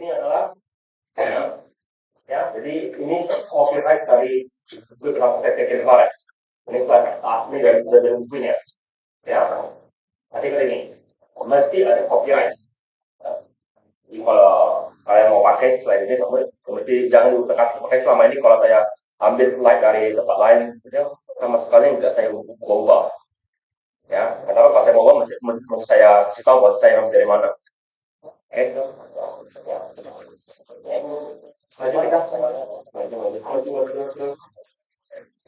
ini adalah ya, jadi ini copyright dari beberapa PT kemarin. Ini kan asli dari bukunya. Ya, nanti ini mesti ada copyright. Jadi kalau kalian mau pakai slide ini, kamu mesti jangan ditekan pakai selama ini. Kalau saya ambil slide dari tempat lain, itu sama sekali nggak saya ubah. Ya, kenapa kalau saya mau ubah, mesti saya kasih tahu buat saya dari mana. Oke, maju kita, maju.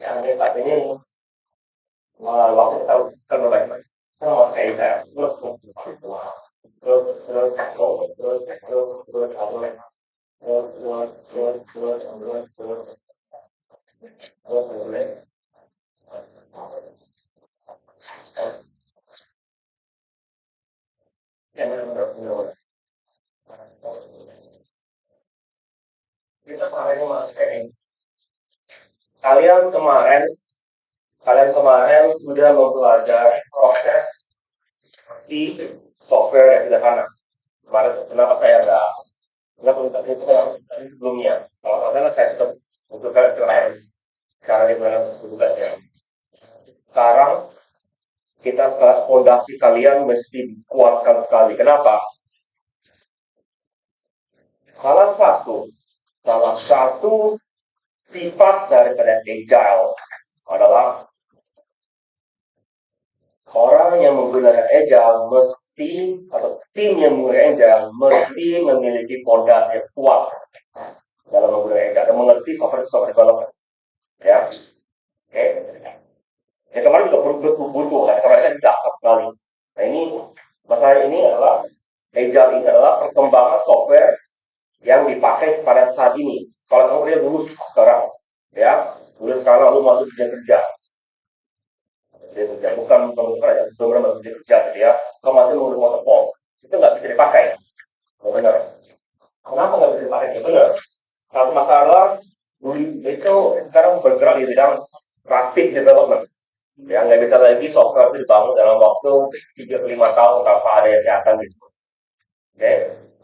Ya, ini waktu kita kan baik, kita mau kayak saya kita kemarin masuk ini. Kalian kemarin sudah mempelajari proses di software yang sederhana. Kemarin kenapa saya nggak minta itu tadi sebelumnya. Kalau salah saya tetap butuhkan terakhir cara dimana tugasnya. Sekarang kita fondasi kalian mesti kuatkan sekali. Kenapa? Salah satu sifat daripada agile adalah orang yang menggunakan agile atau tim yang menggunakan agile mesti memiliki fondasi yang kuat dalam menggunakan agile dan mengerti software development. Ya, oke. Ya kemarin juga butuh kan, kemarin kan tidak sekali. Nah ini masalah ini adalah agile ini adalah perkembangan software yang dipakai pada saat ini. Kalau kamu lihat dulu sekarang, ya, dulu sekarang lalu masuk kerja. Bukan aja, sebelumnya masuk kerja, gitu ya. Kalau masih menggunakan waterfall, itu nggak bisa dipakai. Benar. Kenapa nggak bisa dipakai? Benar. Satu masalah itu sekarang bergerak di bidang rapid development. Ya, nggak bisa lagi software itu dibangun dalam waktu 3-5 tahun tanpa ada yang kelihatan gitu. Oke,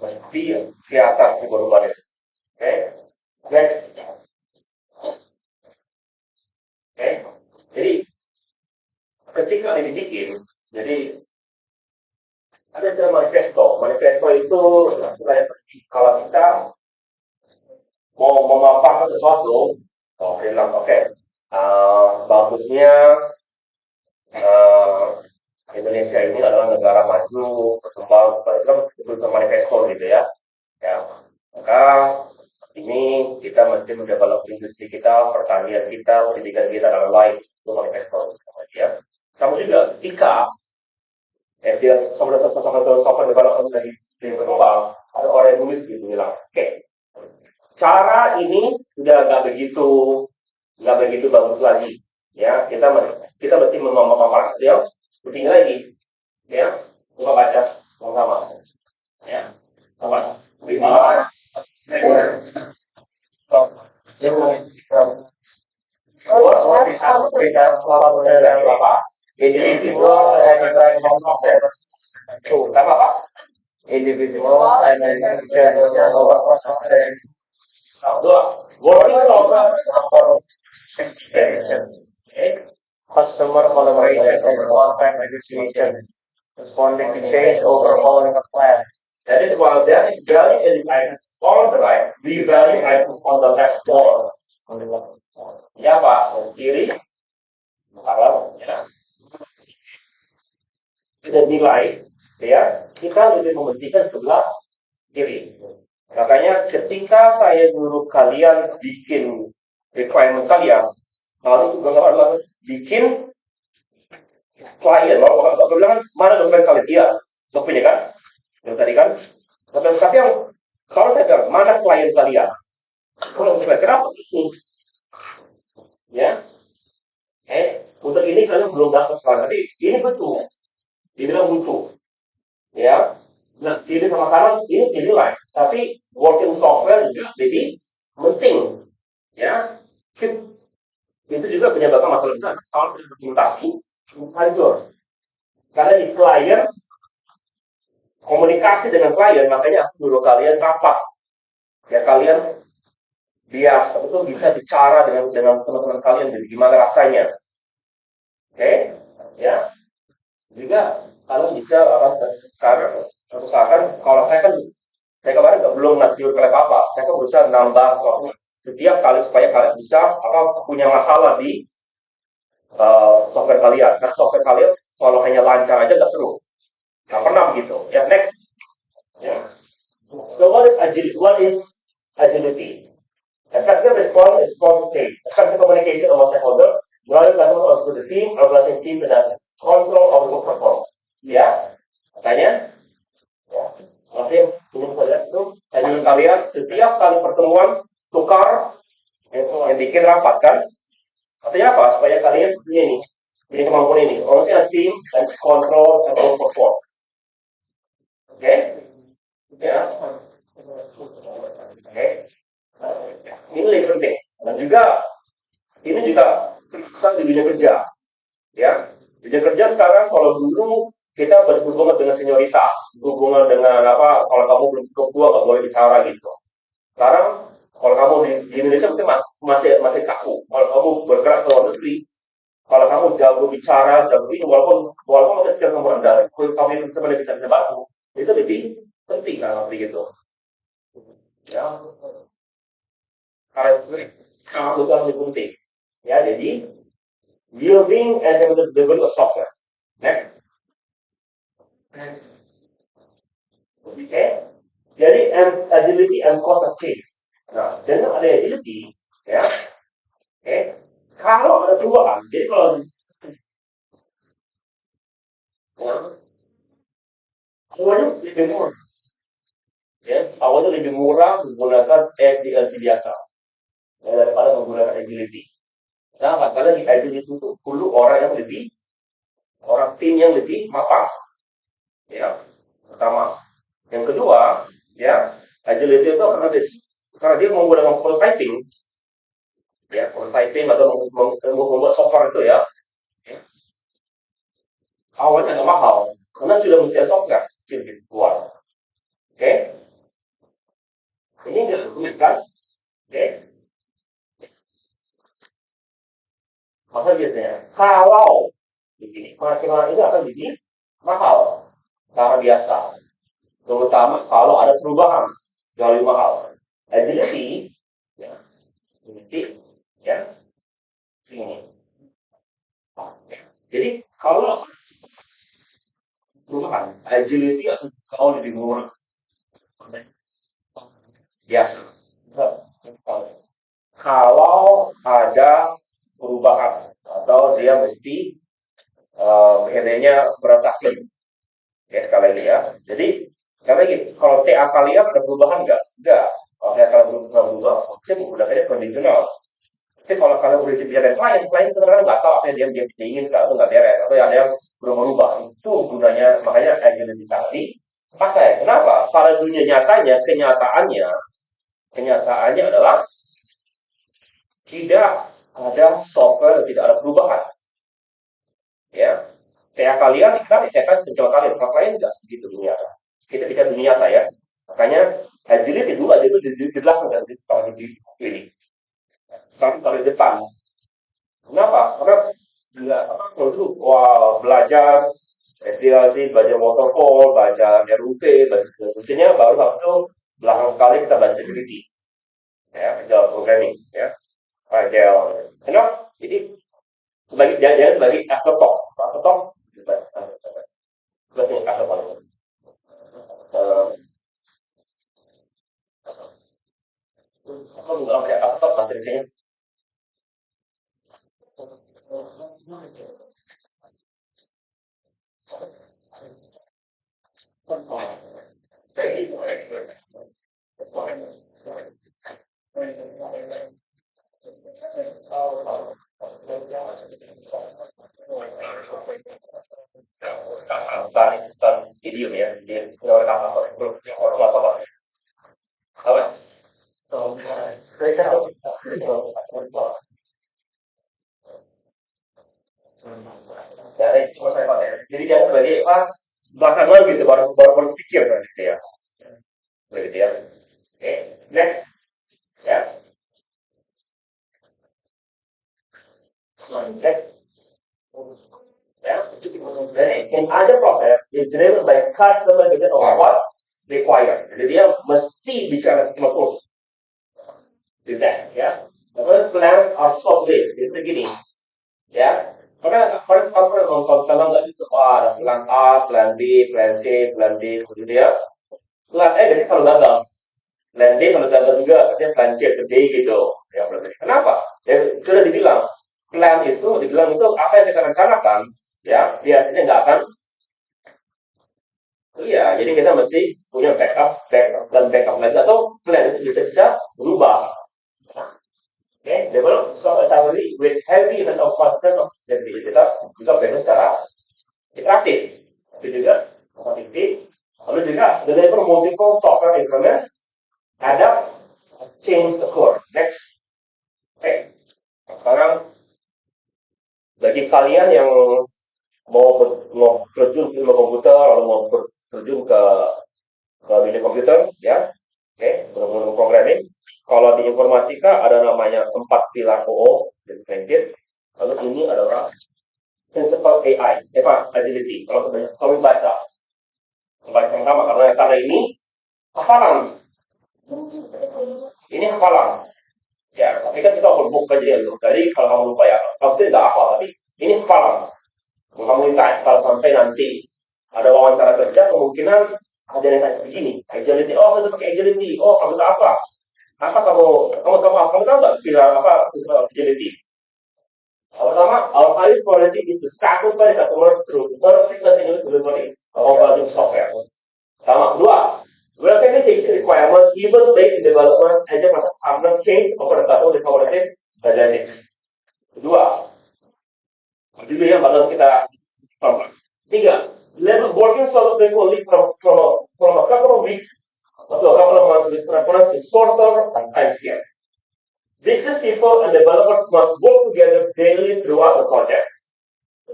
mesti kelihatan perubahan itu. Oke, next. Oke, jadi ketika ini dibikin, jadi ada manifesto. Manifesto itu kalau kita mau memaparkan sesuatu, bilang oke, bagusnya Indonesia ini adalah negara maju, berkembang, itu manifesto gitu ya. Ya, maka ini kita mesti mendevelop industri kita, pertanian kita, pendidikan kita dan lain itu manifesto. Ya, sama juga ketika dia software development dari berkembang, ada orang yang nulis gitu bilang, oke, cara ini sudah nggak begitu bagus lagi. Ya, kita mesti memaparkan dia seperti ini lagi. Ya, coba baca sama-sama. Ya, coba. Individual and over processing. Working software customer collaboration and on-time negotiation, responding to change, overhauling a plan. That is why there is value in the items on the right, we value items on the left or on the left. Ya Pak, kiri, kalau ya kita nilai, ya kita lebih mementingkan sebelah kiri. Makanya ketika saya nyuruh kalian bikin requirement kalian, lalu juga nggak bikin klien, kalau bilang mana dokumen kalian? Iya, dokumennya kan, yang tadi kan. Tapi yang kalau saya bilang mana klien kalian? Kalau saya kenapa ini? Ya, untuk ini kalian belum dapat sekarang. Tapi ini betul, dibilang butuh. Ya, nah kiri sama kanan ini dinilai, tapi working software juga jadi penting. Ya, itu juga penyebabkan masalah besar. Kalau implementasi hancur. Karena di klien komunikasi dengan klien, makanya aku suruh kalian rapat Ya kalian biasa itu bisa bicara dengan teman-teman kalian, jadi gimana rasanya, oke? Ya, juga kalian bisa sekarang usahakan, kalau saya kemarin nggak belum ngasih oleh apa, saya kan berusaha nambah setiap kali supaya kalian bisa punya masalah di software kalian. Karena software kalian kalau hanya lancar aja nggak seru, nggak pernah begitu. Ya next. Ya. So what is agility? Effective response change. Effective communication among stakeholders, melalui customer of the team, organizing team dan control of the performance. Ya, makanya, ya, masih belum saja itu ajuan kalian setiap kali pertemuan tukar yang bikin rapat kan? Artinya apa? Supaya kalian punya ini kemampuan ini. Organizing team dan control and perform. Oke? Ya. Oke. Ini lebih penting. Dan juga ini juga bisa di dunia kerja, ya. Dunia kerja sekarang, kalau dulu kita berhubungan dengan senioritas, hubungan dengan apa, kalau kamu belum cukup tua nggak boleh bicara gitu. Sekarang kalau kamu di Indonesia mungkin masih masih kaku. Kalau kamu bergerak ke luar negeri, kalau kamu jago bicara, jago ini, walaupun ada skill kamu rendah, kalau kamu itu sebenarnya bisa bantu, itu lebih penting kan seperti gitu. Ya, karena itu kan lebih penting. Ya, jadi building and develop a software. Next. Oke. Okay. Jadi agility and cost of change. Nah, dengan ada agility, ya, oke. Okay. Kalau ada perubahan, jadi kalau ya, lebih murah, ya, awalnya lebih murah menggunakan SDLC biasa daripada menggunakan agility. Nah, karena di agility itu perlu orang tim yang lebih matang, ya. Pertama. Yang kedua, ya, agility itu karena dia menggunakan prototyping, ya, prototyping atau membuat software itu, ya, awalnya nggak mahal karena sudah mencari software keluar. Oke, ini nggak rumit kan? Oke, maka biasanya kalau begini, maksimal itu akan jadi mahal karena biasa, terutama kalau ada perubahan jauh lebih mahal. Agility, ya, agility, ya, sini. Jadi kalau perubahan, agility atau kalau lebih murah biasa. Kalau ada perubahan atau dia mesti PHD-nya beradaptasi, ya sekali lagi ya. Jadi sekali lagi, kalau TA kalian ada perubahan nggak? Nggak. Kalau TA kalian belum berubah, saya menggunakannya kondisional. Tapi kalau kalian udah bicara klien kadang-kadang nggak tahu apa yang dia ingin, atau nggak beres, atau ada yang belum berubah. Itu gunanya, makanya agility tadi pakai. Kenapa? Pada dunia nyatanya, kenyataannya adalah tidak ada software, tidak ada perubahan. Ya, kayak kalian, kan saya kan penjual kalian, kalau kalian tidak begitu dunia. Kita bicara dunia nyata ya. Makanya agility dulu aja itu di belakang dan di ini. Tapi kalau di depan, kenapa? Karena kalau dulu belajar SDLC, belajar waterfall, belajar RUP, belajar baru waktu belakang sekali kita belajar agility, ya, belajar programming, ya, agile. Kenapa? Jadi sebagai afterthought, sebagai afterthought. Aku nggak kayak afterthought bahasa Indonesia. Bukan idiom ya, dia orang apa orang apa apa? Jadi cuma saya pakai. Jadi dia sebagai apa? Belakangan gitu, baru baru berpikir kan gitu ya, begitu ya. Oke. Next, ya. Next. Yeah. Then in other process is driven by customer vision of what required. Jadi dia mesti bicara sama with that, ya. Terus plan or solve it. Itu begini, ya. Karena kalau nonton film nggak itu, ada plan A, plan B, plan C, plan D, gitu ya. Plan E jadi selalu gagal. Plan D kalau gagal juga, artinya plan C ke D gitu. Ya, kenapa? Ya, sudah dibilang, plan itu, dibilang itu apa yang kita rencanakan, ya, biasanya nggak akan. Iya, jadi kita mesti punya backup lagi atau plan itu bisa-bisa berubah. Okay, develop software authority with heavy amount of content of jadi kita juga belajar secara interaktif, itu juga kompetitif. Lalu juga deliver multiple software implement, adapt, change the core. Next, okay. Sekarang bagi kalian yang mau terjun ke ilmu komputer atau mau terjun ke bidang komputer, ya, oke, programming. Kalau di informatika ada namanya 4 pilar OO dan Blanket. Lalu ini adalah principle AI, agility. Kalau kami baca pertama karena ini hafalan. Ini hafalan. Ya, tapi kan kita berbuka jadi loh. Jadi kalau kamu lupa ya, kamu tidak hafal, tapi ini hafalan. Kamu minta kalau sampai nanti ada wawancara kerja, kemungkinan ada yang tanya begini, agility. Oh, kita pakai agility. Oh, kamu tahu apa? Kamu tahu nggak pilar apa agility? Pertama, our highest quality is to satisfy the customer through perfect continuous delivery of value software. Sama. Kedua, relatively change requirements even late in development as a process have not changed over the customer collaborative dynamics. Kedua, itu yang bakal kita paham. Tiga, level working solution only from a couple of weeks to a couple of months with reference to shorter time scale. Business people and developers must work together daily throughout the project.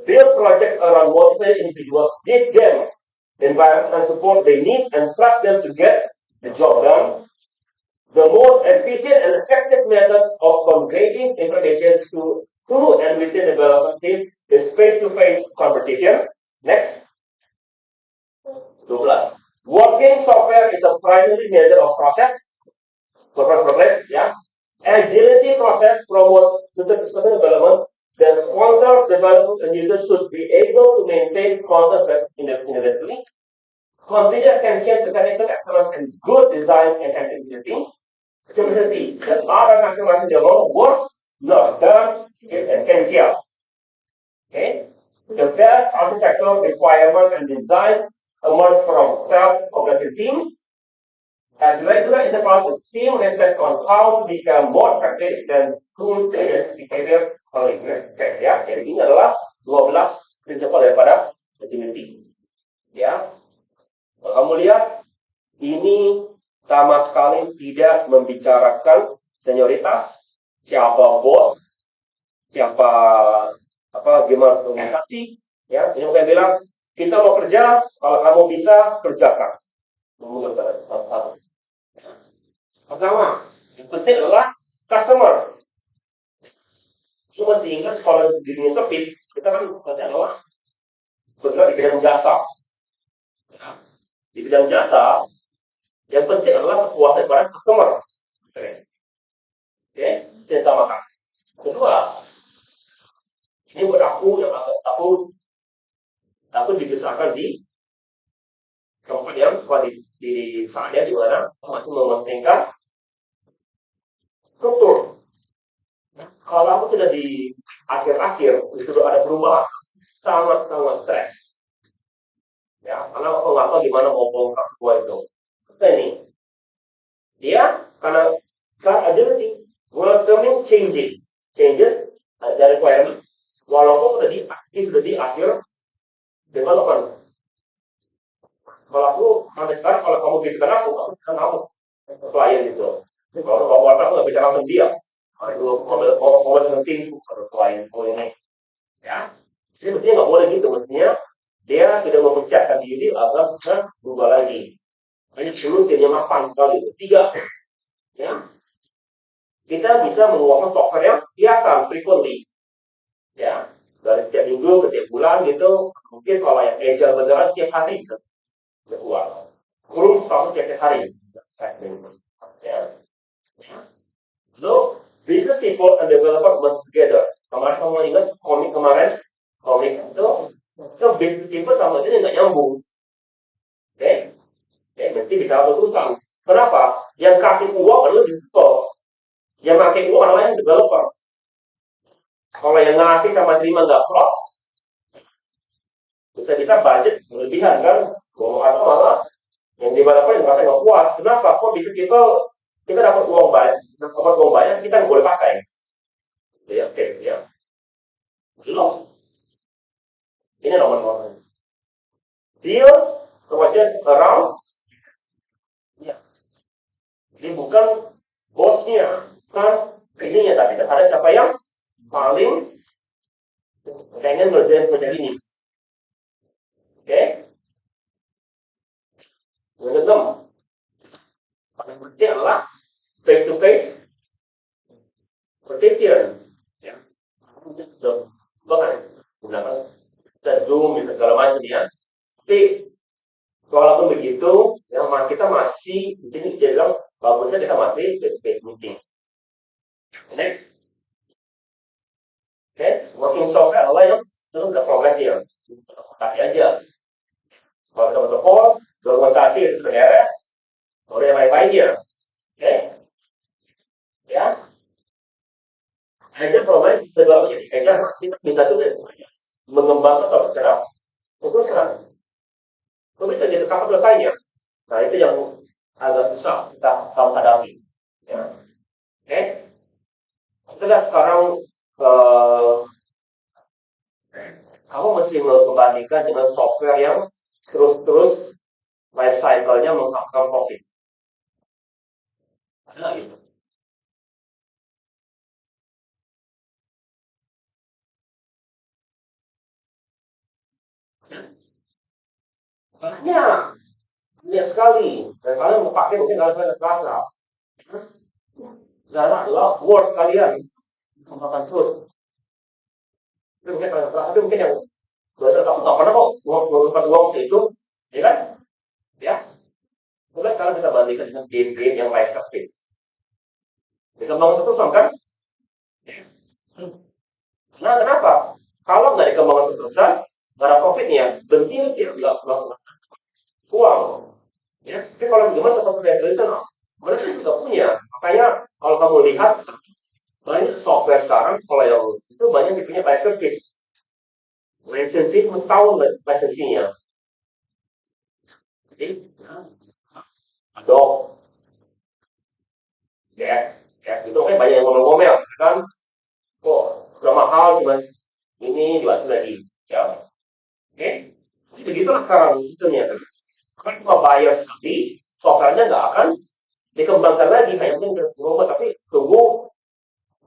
Build projects around motivated individuals, give them the environment and support they need, and trust them to get the job done. The most efficient and effective method of conveying information to and within the development team is face-to-face competition. Next. 12. Working software is a primary measure of progress, yeah. Agility process promotes system development. The sponsor, developers, and users should be able to maintain constant independently. Consider essential technical excellence and good design and accessibility. Simplicity. The art of maximizing the amount of work not done is essential. Okay? The best architectural requirement and design emerge from self-organizing team. As regular interface, team reflects on how to become more effective than tool behavior. Ya, jadi ini adalah 12 prinsip daripada agility. Ya, kalau kamu lihat ini sama sekali tidak membicarakan senioritas, siapa bos, siapa gimana komunikasi. Ya, ini saya bilang kita mau kerja, kalau kamu bisa kerjakan. Pertama, yang penting adalah customer. Cuma sehingga kalau di dunia service, kita kan adalah benar di bidang jasa. Di bidang jasa, yang penting adalah kekuatan pada customer. Oke, itu yang utamakan. Kedua, ini buat aku dibesarkan di tempat yang di saya di mana masih mementingkan struktur. Kalau aku tidak di akhir-akhir disuruh ada perubahan, sangat stres. Ya, karena aku nggak tahu gimana mau bongkar semua itu. Ini, dia karena agility, welcoming changes dari requirement, walaupun sudah di akhir development. Kalau aku sampai sekarang, kalau kamu bikin aku klien itu. Kalau aku nggak bisa langsung diam. Itu mau dengan tim klien ini, ya. Jadi mestinya nggak boleh gitu, mestinya dia tidak memecahkan diri agar bisa berubah lagi. Hanya dulu timnya mapan sekali. Tiga, ya, kita bisa mengeluarkan software yang biasa, frequently, ya, dari tiap minggu ke tiap bulan gitu. Mungkin kalau yang agile beneran tiap hari bisa keluar. Kurung satu tiap hari. Ya. So, business people and developer work together. Kemarin kamu ingat komik kemarin? Komik itu business people sama aja nggak nyambung. Oke? Oke, berarti bicara utang. Kenapa? Yang kasih uang adalah developer. Yang pakai uang adalah yang developer. Kalau yang ngasih sama terima nggak klop, bisa budget berlebihan kan? Atau malah yang developer yang merasa nggak puas. Kenapa? Kok bisa kita dapat uang banyak, kita nggak boleh pakai. Ya, oke, ya. Belum. Ini nomor. Deal kemudian around, ya. Jadi bukan bosnya, kan ininya, tapi ada siapa yang paling pengen ngerjain proyek ini. Oke? Yang keenam, paling penting adalah face to face percakapan. Ya. Bahkan gunakan Zoom gitu, segala macam ya. Tapi walaupun begitu, ya kita masih di sini dia bilang bagusnya kita masih face to face meeting. Next. Oke, working software adalah yang itu udah progres ya. Kasih aja. Kalau kita protokol, dokumentasi itu beres, baru yang lain-lainnya. Oke, ya. Hanya progres segala macam. Hanya kita minta dulu ya semuanya. Mengembangkan software secara khususnya. Itu bisa jadi kapan selesainya. Nah itu yang agak susah kita hadapi. Ya. Oke, kita lihat sekarang eh, kamu mesti membandingkan dengan software yang terus-terus life cycle-nya menghasilkan profit. Ada gitu. Banyak, banyak sekali. Dan kalian mau pakai mungkin kalian terasa. Nah, adalah word kalian menggunakan terus. Tapi mungkin kalian terasa, tapi mungkin yang belajar kamu nggak pernah kok menggunakan uang itu, ya kan? Ya, mungkin kalian kita bandingkan dengan game-game yang live streaming. Dikembangkan terus kan? Nah, kenapa? Kalau nggak dikembangkan terusan, nggak ada profitnya, berhenti dia nggak uang. Ya, tapi kalau gimana tetap tradisional, mereka juga punya. Makanya kalau kamu lihat banyak software sekarang, kalau yang itu banyak tipenya live service. Lisensi setahun lisensinya. Jadi, Adobe, ya, itu kan banyak yang ngomel-ngomel, kan? Kok udah mahal, cuma ini dibantu lagi, ya. Oke, jadi begitulah sekarang itunya. Kan cuma bayar sekali, softwarenya nggak akan dikembangkan lagi, hanya mungkin berubah, tapi tunggu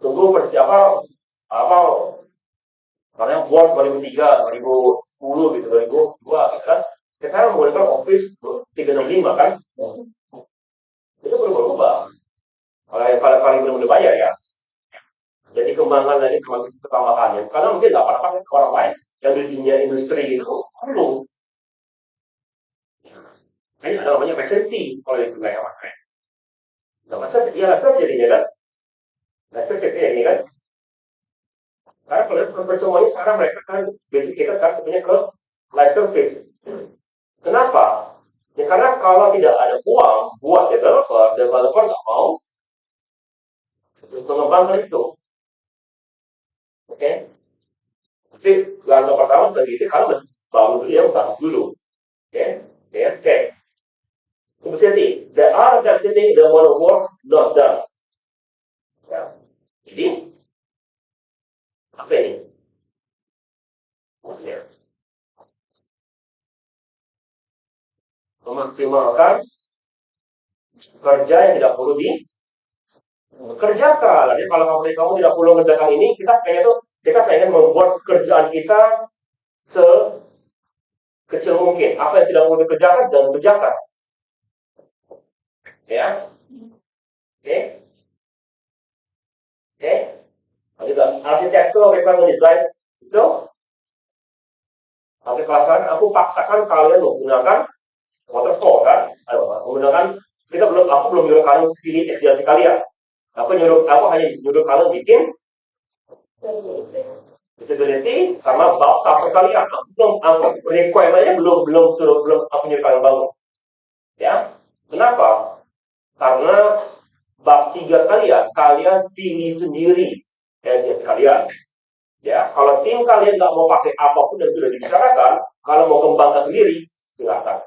persiapan apa misalnya Word 2003, 2010 gitu, 2002 gitu kan. Sekarang menggunakan Office 365 kan. Itu berubah-ubah. Kalau yang paling belum dibayar ya. Jadi kembangan lagi ketambahannya. Karena mungkin nggak apa-apa ke orang lain yang di dunia industri itu perlu. Ini ada namanya resensi kalau itu nggak pakai. Nggak masalah, ya langsung jadinya kan. Langsung ini kan. Karena kalau semuanya sekarang mereka kan kita kan punya ke live service. Kenapa? Ya karena kalau tidak ada uang buat developer nggak mau mengembangkan itu. Oke? Jadi langkah pertama begitu kalau bangun dulu ya bangun dulu. Oke? Oke. Kemudian the art that sitting the mono work not done. Ya. Jadi apa ini? Ya. Memaksimalkan kerja yang tidak perlu dikerjakan. Jadi kalau kamu tidak perlu mengerjakan ini, kita pengen membuat kerjaan kita sekecil mungkin. Apa yang tidak perlu dikerjakan jangan kerjakan. Ya. Oke, oke. Juga arsitektur requirement design itu sampai kelasan aku paksakan kalian menggunakan waterfall kan, menggunakan aku belum nyuruh kalian pilih destinasi kalian. Aku hanya nyuruh kalian bikin visibility sama bab sampai kalian. Aku requirementnya belum aku nyuruh kalian bangun. Ya, kenapa? Karena bab 3 kalian pilih sendiri engine kalian. Ya, kalau tim kalian nggak mau pakai apapun yang sudah dibicarakan, kalau mau kembangkan sendiri, silakan.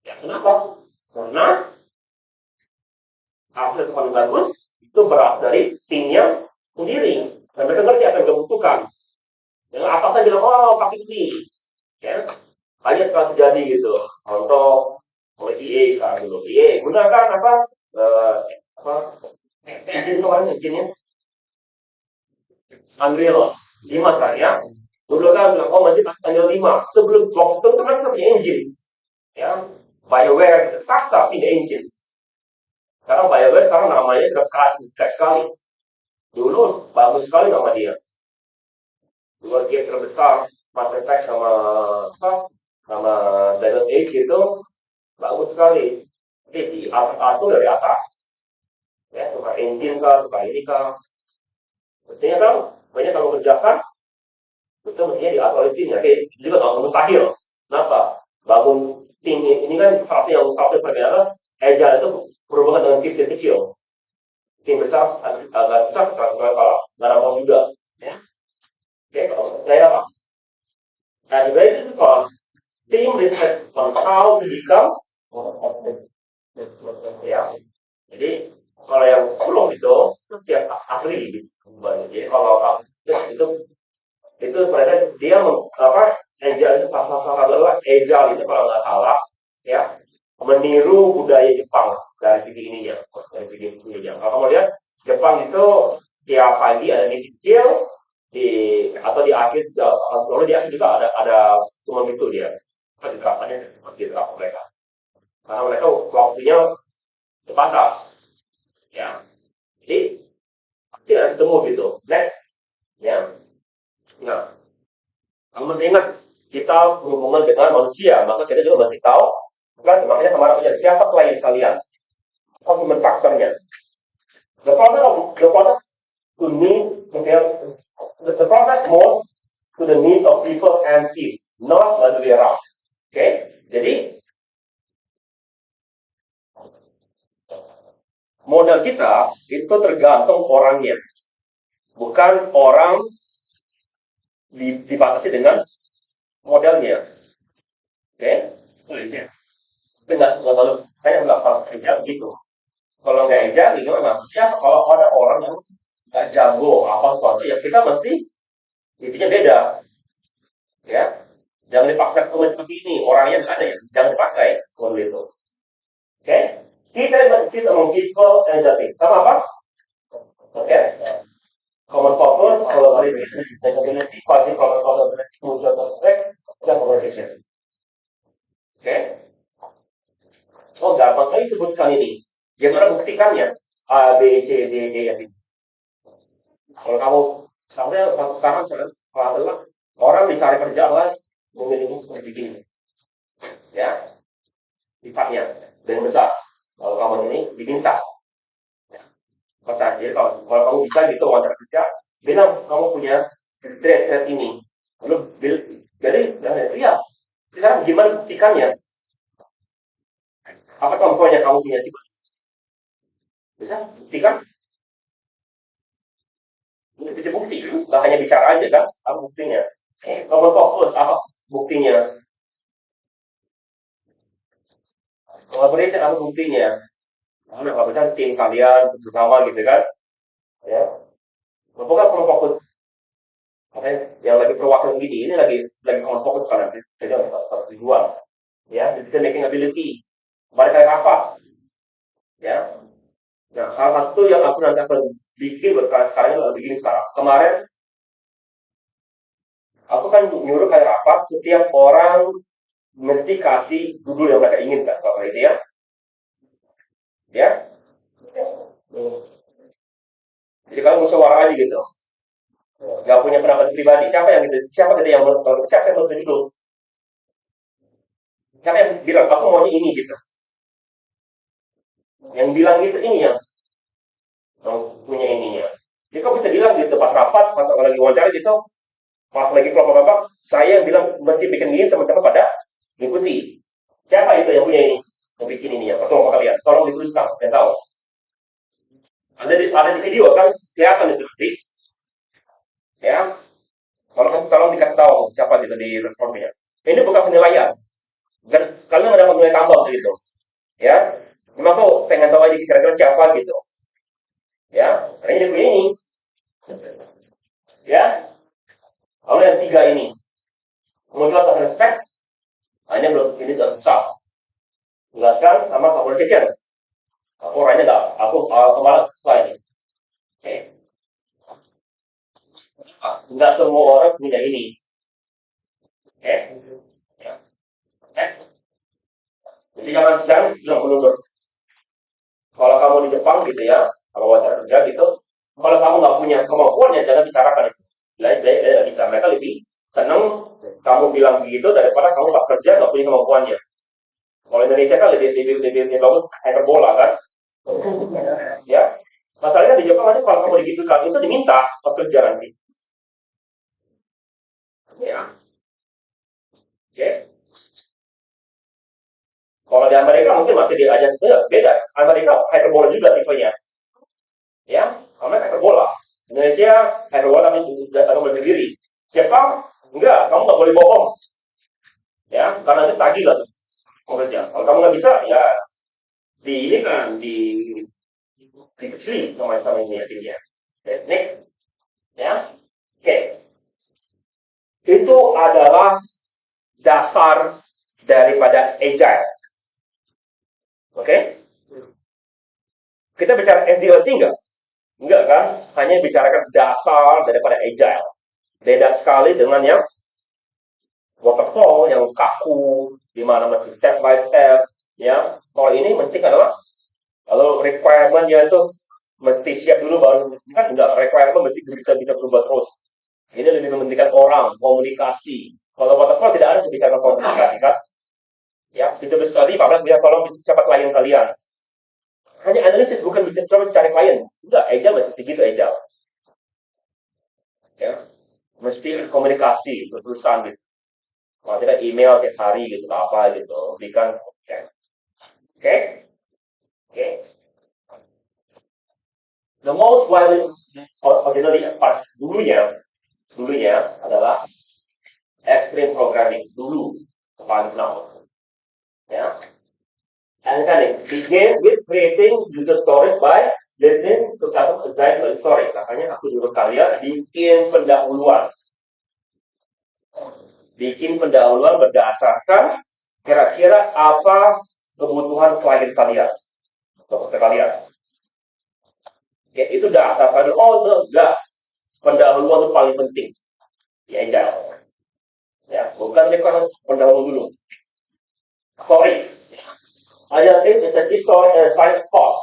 Ya, kenapa? Karena hasil paling bagus itu berasal dari timnya sendiri. Dan mereka ngerti apa yang dibutuhkan. Dengan apa saya bilang, oh pakai ini. Ya, hanya sekarang terjadi gitu. Contoh, oleh EA sekarang dulu. EA gunakan apa? Apa? Izin kemarin izinnya Unreal 5 kan ya. Dulu kan bilang, oh masih pakai Unreal 5. Sebelum waktu itu kan kita punya engine. Ya, BioWare paksa pindah engine. Sekarang BioWare sekarang namanya sudah keras sekali. Dulu bagus sekali nama dia. Dua game terbesar, Mass Effect sama apa? Sama Deus Ex itu bagus sekali. Jadi di atur dari atas, ya suka engine kah, suka ini kah. Mestinya kan banyak kalau kerjakan itu mestinya diatur oleh timnya. Oke, itu juga nggak mustahil. Kenapa? Bangun tim ini kan satu perbedaan Agile itu berhubungan dengan tim kecil. Tim besar agak besar kalau nggak ada bos juga. Ya, oke, kalau saya apa? Nah, itu kalau team research on how to become ya. Jadi kalau yang belum itu tiap ahli gitu. Jadi kalau itu mereka dia apa Agile itu salah satu adalah Agile itu kalau nggak salah ya meniru budaya Jepang dari segi ininya dari segi ininya. Kalau kamu lihat Jepang itu tiap pagi ada meeting kecil di atau di akhir kalau di akhir juga ada cuma itu dia diterapkannya seperti itu mereka karena mereka waktunya terbatas ya jadi pasti ada ketemu gitu next ya nah kamu masih ingat kita berhubungan dengan manusia maka kita juga masih tahu kan makanya kemarin punya siapa klien kalian human factornya the process to meet the process most to the needs of people and team not the other way around oke jadi modal kita itu tergantung orangnya bukan orang dibatasi dengan modalnya oke nggak selalu kayak belakang kerja gitu kalau nggak jadi gimana siapa kalau ada orang yang nggak jago apa sesuatu ya kita mesti intinya beda ya jangan dipaksa ketemu seperti ini orangnya nggak ada ya jangan dipakai kalau itu oke kita mau people energetic sama apa oke common purpose collaborative sustainability quality problem solving mutual respect dan collaboration oke oh gampang kali sebutkan ini gimana buktikannya A B C D E F kalau kamu sekarang adalah orang dicari kerja lah memiliki seperti ini ya sifatnya dan besar kalau kamu ini diminta ya. Jadi kalau kamu bisa gitu wawancara kerja bilang kamu punya trade ini lalu jadi ya sekarang gimana buktikannya apa contohnya kamu punya sifat bisa buktikan ini bisa bukti nggak hanya bicara aja kan apa buktinya kamu fokus apa buktinya collaboration apa buktinya mana kalau misalnya tim kalian bersama gitu kan ya bukan kamu fokus makanya yang lagi perwakilan gini ini lagi kamu fokus kan jadi tujuan ya decision making ability balik kayak apa ya nah salah satu yang aku nanti akan bikin buat kalian sekarang ini begini sekarang kemarin aku kan nyuruh kayak apa setiap orang mesti kasih judul yang mereka inginkan kalau itu ya Jadi kamu musyawarah aja gitu. Nggak punya pendapat pribadi. Siapa yang menentuin dulu? Siapa yang bilang aku maunya ini gitu? Yang bilang gitu ini yang punya ininya. Jadi kok bisa bilang gitu pas rapat, pas lagi wawancara gitu, pas lagi kelompok bapak, saya yang bilang mesti bikin ini teman-teman pada mengikuti. Siapa itu yang punya ini? Yang bikin ini ya, kelompok kalian. Tolong dituliskan, yang tahu. Ada di video kan, kelihatan itu nanti. Ya, tolong dikasih tahu siapa gitu di responnya. Ini bukan penilaian. Dan kalian mendapat nilai tambah gitu. Ya, memang tuh pengen tahu aja kira-kira siapa gitu. Ya, karena ini punya ini. Ya, lalu yang tiga ini. Mutual self respect, hanya belum ini sudah susah. Jelaskan sama communication. Aku orangnya aku malah susah ini. Oke. Nggak semua orang punya ini. Oke. Ya. Oke. Jadi jangan bilang mundur. Kalau kamu di Jepang gitu ya, kalau wawancara kerja gitu, kalau kamu nggak punya kemampuan ya jangan bicarakan itu. Tidak bisa. Mereka lebih senang kamu bilang begitu daripada kamu tak kerja nggak punya kemampuannya. Kalau Indonesia kan lebih bagus hyperbola kan, ya. Masalahnya di Jepang nanti kalau kamu begitu kan itu diminta pas kerja nanti. Ya, oke. Kalau di Amerika mungkin masih diajar beda. Amerika hyperbola juga tipenya, ya. Karena hyperbola. Indonesia hyperbola tapi kamu berdiri. Jepang enggak, kamu nggak boleh bohong, ya. Karena itu tagih lah kerja. Kalau kamu nggak bisa, ya di ini kan dikecilin sama ini ya. Okay, next, ya. Oke, okay. Itu adalah dasar daripada agile. Oke? Okay? Kita bicara SDLC enggak? Enggak kan? Hanya bicarakan dasar daripada agile. Beda sekali dengan yang waterfall, yang kaku, di mana masih step by step, ya. Kalau ini penting adalah kalau requirement-nya itu mesti siap dulu baru kan enggak requirement mesti bisa berubah terus. Ini lebih mementingkan orang, komunikasi. Kalau waterfall tidak ada bicara komunikasi kan? Ya, itu study, Pak bilang tolong siapa klien kalian. Hanya analisis bukan coba cari klien. Enggak, agile mesti begitu agile. Ya, mesti komunikasi, berurusan gitu. Kalau tidak email tiap hari gitu, apa gitu, berikan. Oke, oke, oke. The most widely ordinary part dulunya adalah extreme programming dulu paling kenal. Ya, and kan begin with creating user stories by listening to satu example story. Makanya aku nyuruh kalian bikin pendahuluan berdasarkan kira-kira apa kebutuhan klien kalian, kalian. Ya, itu data pada enggak. Pendahuluan itu paling penting. Ya, enggak. Ya, bukan mereka pendahuluan dulu. Story. Other thing is a story and side cost.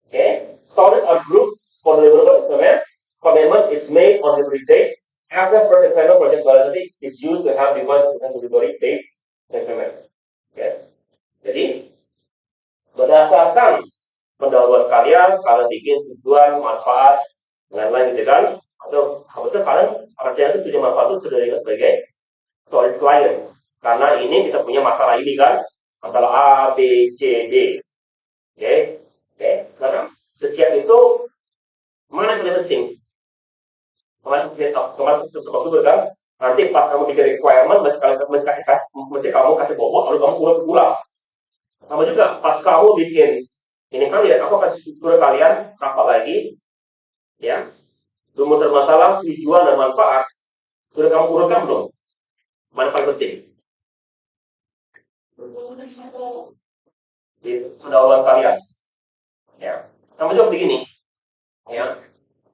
Okay, stories are grouped for deliverable increment. Commitment is made on delivery date. After project final project validity is used to have device and delivery date increment. Okay. Jadi berdasarkan pendahuluan kalian bikin tujuan, manfaat, dan lain gitu kan. Atau harusnya kalian percaya itu tujuan manfaat itu sudah diingat sebagai story klien. Karena ini kita punya masalah ini kan, masalah A, B, C, D. Oke, oke. Sekarang setiap itu mana yang paling penting? Kemarin kita kan, nanti pas kamu bikin requirement, mesti kamu kasih bobot, lalu kamu ulang. Sama juga pas kamu bikin ini kalian, aku akan suruh kalian rapat lagi, ya, rumus masalah, tujuan dan manfaat, sudah kamu urutkan belum? Mana paling penting? Di pendahuluan kalian, ya. Sama juga begini, ya.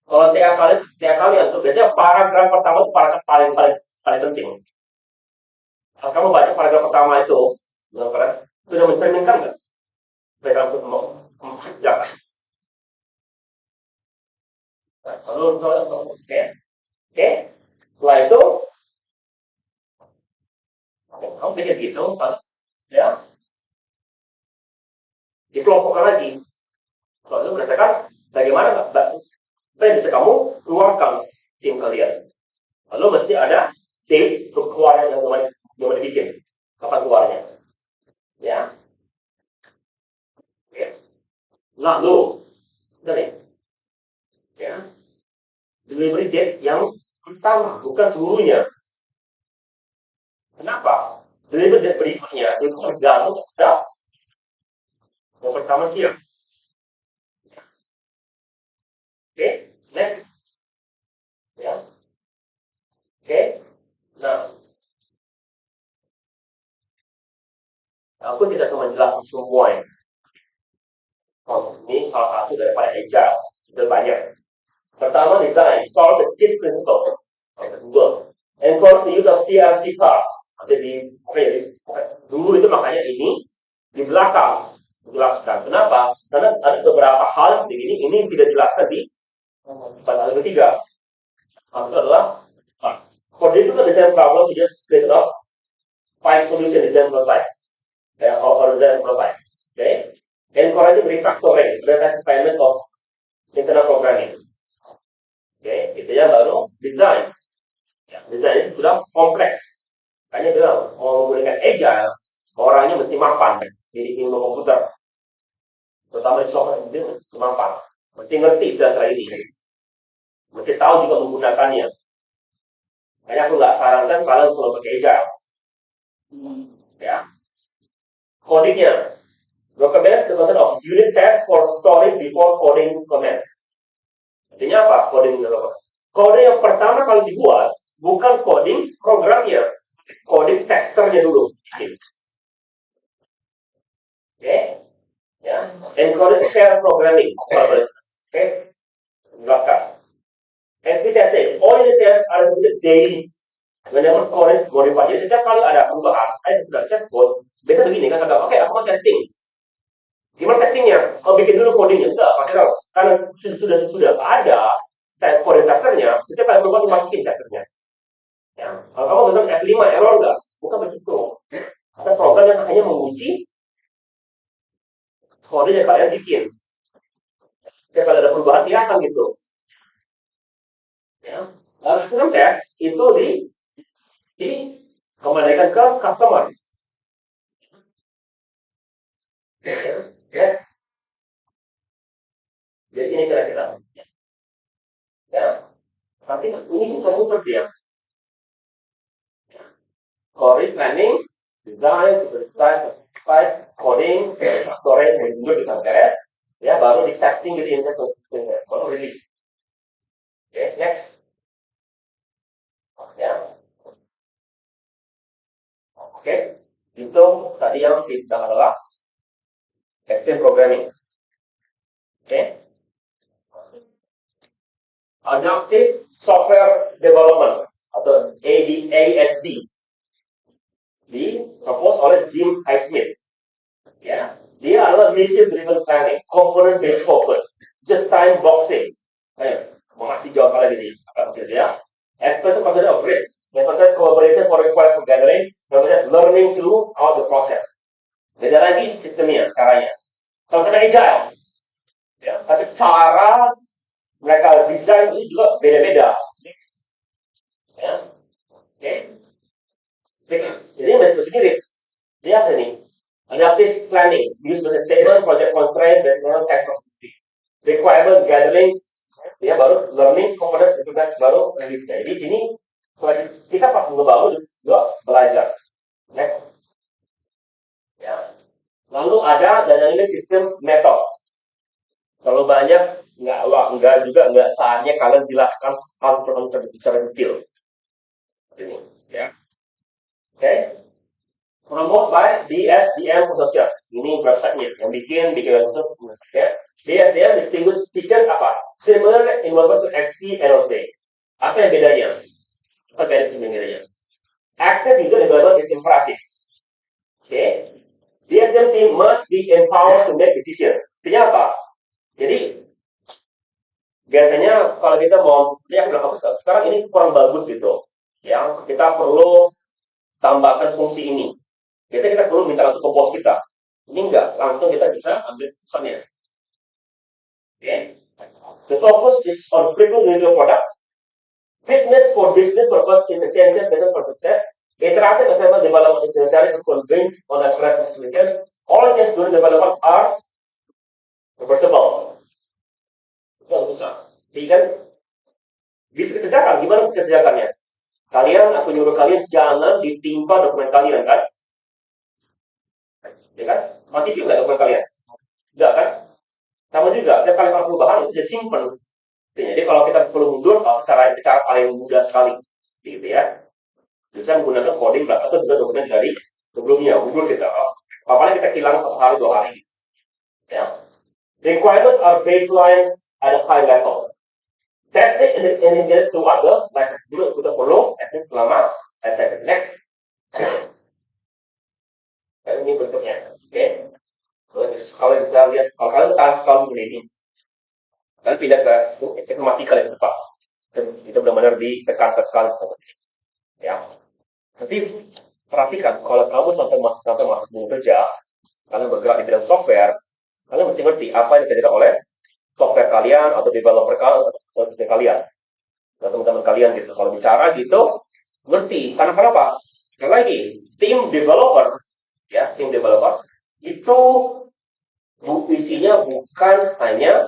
Kalau TA kalian tuh biasanya paragraf pertama itu paragraf paling penting. Kalau kamu baca paragraf pertama itu, sudah mencerminkan nggak? Mereka mau ya, Oke. Oke. Setelah itu, kamu bikin gitu, ya, dikelompokkan lagi. Soalnya itu berdasarkan bagaimana apa yang bisa kamu keluarkan tim kalian. Lalu mesti ada date untuk keluarnya yang mau dibikin. Kapan keluarnya? Ya. Oke. Lalu, dari ya, delivery date yang pertama, bukan seluruhnya. Kenapa? Delivery date berikutnya itu tergantung pada yang pertama siap. Oke, next. Ya. Oke. Nah, aku tidak akan menjelaskan semuanya. Oh, ini salah satu daripada agile. Sudah banyak. Pertama, design. Follow the key principle. Yang kedua, encourage the use of CRC card. Jadi, dulu itu makanya ini di belakang dijelaskan. Kenapa? Karena ada beberapa hal seperti ini tidak dijelaskan di pada hal ketiga. Itu adalah for this to design problem, we just create a five solution design prototype. Or design prototype. Okay? Encouraging refactoring, refinement of internal programming. Oke, itu yang baru desain. Ya, desain itu sudah kompleks. Makanya bilang mau menggunakan agile, orangnya mesti mapan di ilmu komputer. Terutama di software itu mesti mapan. Mesti ngerti istilah ini. Mesti tahu juga menggunakannya. Makanya aku nggak sarankan kalian kalau pakai agile. Ya, codingnya. Recommends the method of unit test for storing before coding comments. Artinya apa coding developer? Kode yang pertama kali dibuat bukan coding programnya, coding testernya dulu. Oke, ya. Encourage pair programming. Oke, belakang. SP testing. All unit tests are daily. Whenever code is modified. Jadi setiap kali ada perubahan, saya sudah test code. Biasa begini kan, oke, aku mau testing. Gimana testingnya? Kalau bikin dulu codingnya, enggak, pasti tahu. Karena sudah ada code testernya, setiap kali berubah dimasukin testernya. Ya. Kalau kamu bilang F5 error enggak? Bukan begitu. Ada program yang hanya menguji kode yang kalian bikin. Setiap kali ada perubahan, dia akan gitu. Ya. Lalu sistem tes itu dikembalikan ke customer. Ya. Jadi ini kira-kira. Ya. Tapi ini bisa muter dia. Core planning, design, coding, storage, dan juga di tes. Ya, baru di testing gitu ini, baru release. Oke, next. Ya. Oke, itu tadi yang kita adalah extreme programming. Oke. Adaptive Software Development atau ASD dipropose oleh Jim Highsmith. Ya, dia adalah mission driven planning, component based focus, just time boxing. Masih jauh kali ini, ya. Expressive concept of grid, emphasize collaboration for required for gathering, emphasize learning throughout the process. Beda lagi sistemnya, caranya. Kalau kita agile, ya, tapi cara mereka desain itu juga beda-beda. Ya, oke. Jadi masih sendiri. Dia apa nih? Adaptive planning, use the table, project constraint, dan activity. Requirement gathering, dia baru learning component itu kan baru release. Jadi ini kita pas ngebangun juga belajar. Next. Ya. Lalu ada dynamic system method. Kalau banyak nggak saatnya kalian jelaskan hal secara detail. Ini, ya. Oke. Okay. Promote by DSDM Consortium. Ini website-nya yang bikin itu. Ya. DSDM distinguish feature apa? Similar involvement to XP and OT. Apa yang bedanya? Apa bedanya? Active user involvement is imperative. Okay. DSDM team must be empowered to make decision. Artinya apa? Jadi Biasanya kalau kita mau, ya bilang aku sekarang ini kurang bagus gitu. Ya, kita perlu tambahkan fungsi ini. Kita perlu minta untuk ke bos kita. Ini enggak, langsung kita bisa ambil pesannya. Okay? The focus is on bringing new product. Fitness for business purpose in the sense business purpose. Interactive assessment development is necessary to convince on a correct situation. All changes during development are reversible. Itu yang susah. Jadi kan bisa dikerjakan. Gimana bisa kerjakannya? Kalian, aku nyuruh kalian jangan ditimpa dokumen kalian kan? Ya kan? Mati juga dokumen kalian. Enggak kan? Sama juga, setiap kali kalau perubahan itu jadi simpen. Jadi kalau kita perlu mundur, cara paling mudah sekali, gitu ya. Bisa menggunakan coding atau juga dokumen dari sebelumnya, mundur kita. Apalagi kita hilang 1 hari 2 hari. Ya. Requirements are baseline at a high level. Testing indicated to other, like dulu kita perlu testing selama next. Ini bentuknya, oke? Kalau bisa lihat, kalau kalian tahu sekali ini, kalian pindah ke informatika yang tepat. Itu benar-benar ditekankan sekali, ya. Nanti perhatikan, kalau kamu sampai masuk kerja, kalian bergerak di bidang software, kalian mesti ngerti apa yang dikerjakan oleh software kalian atau developer kalian, atau teman-teman kalian gitu. Kalau bicara gitu, ngerti. Karena kenapa? Karena ini tim developer, ya tim developer itu isinya bukan hanya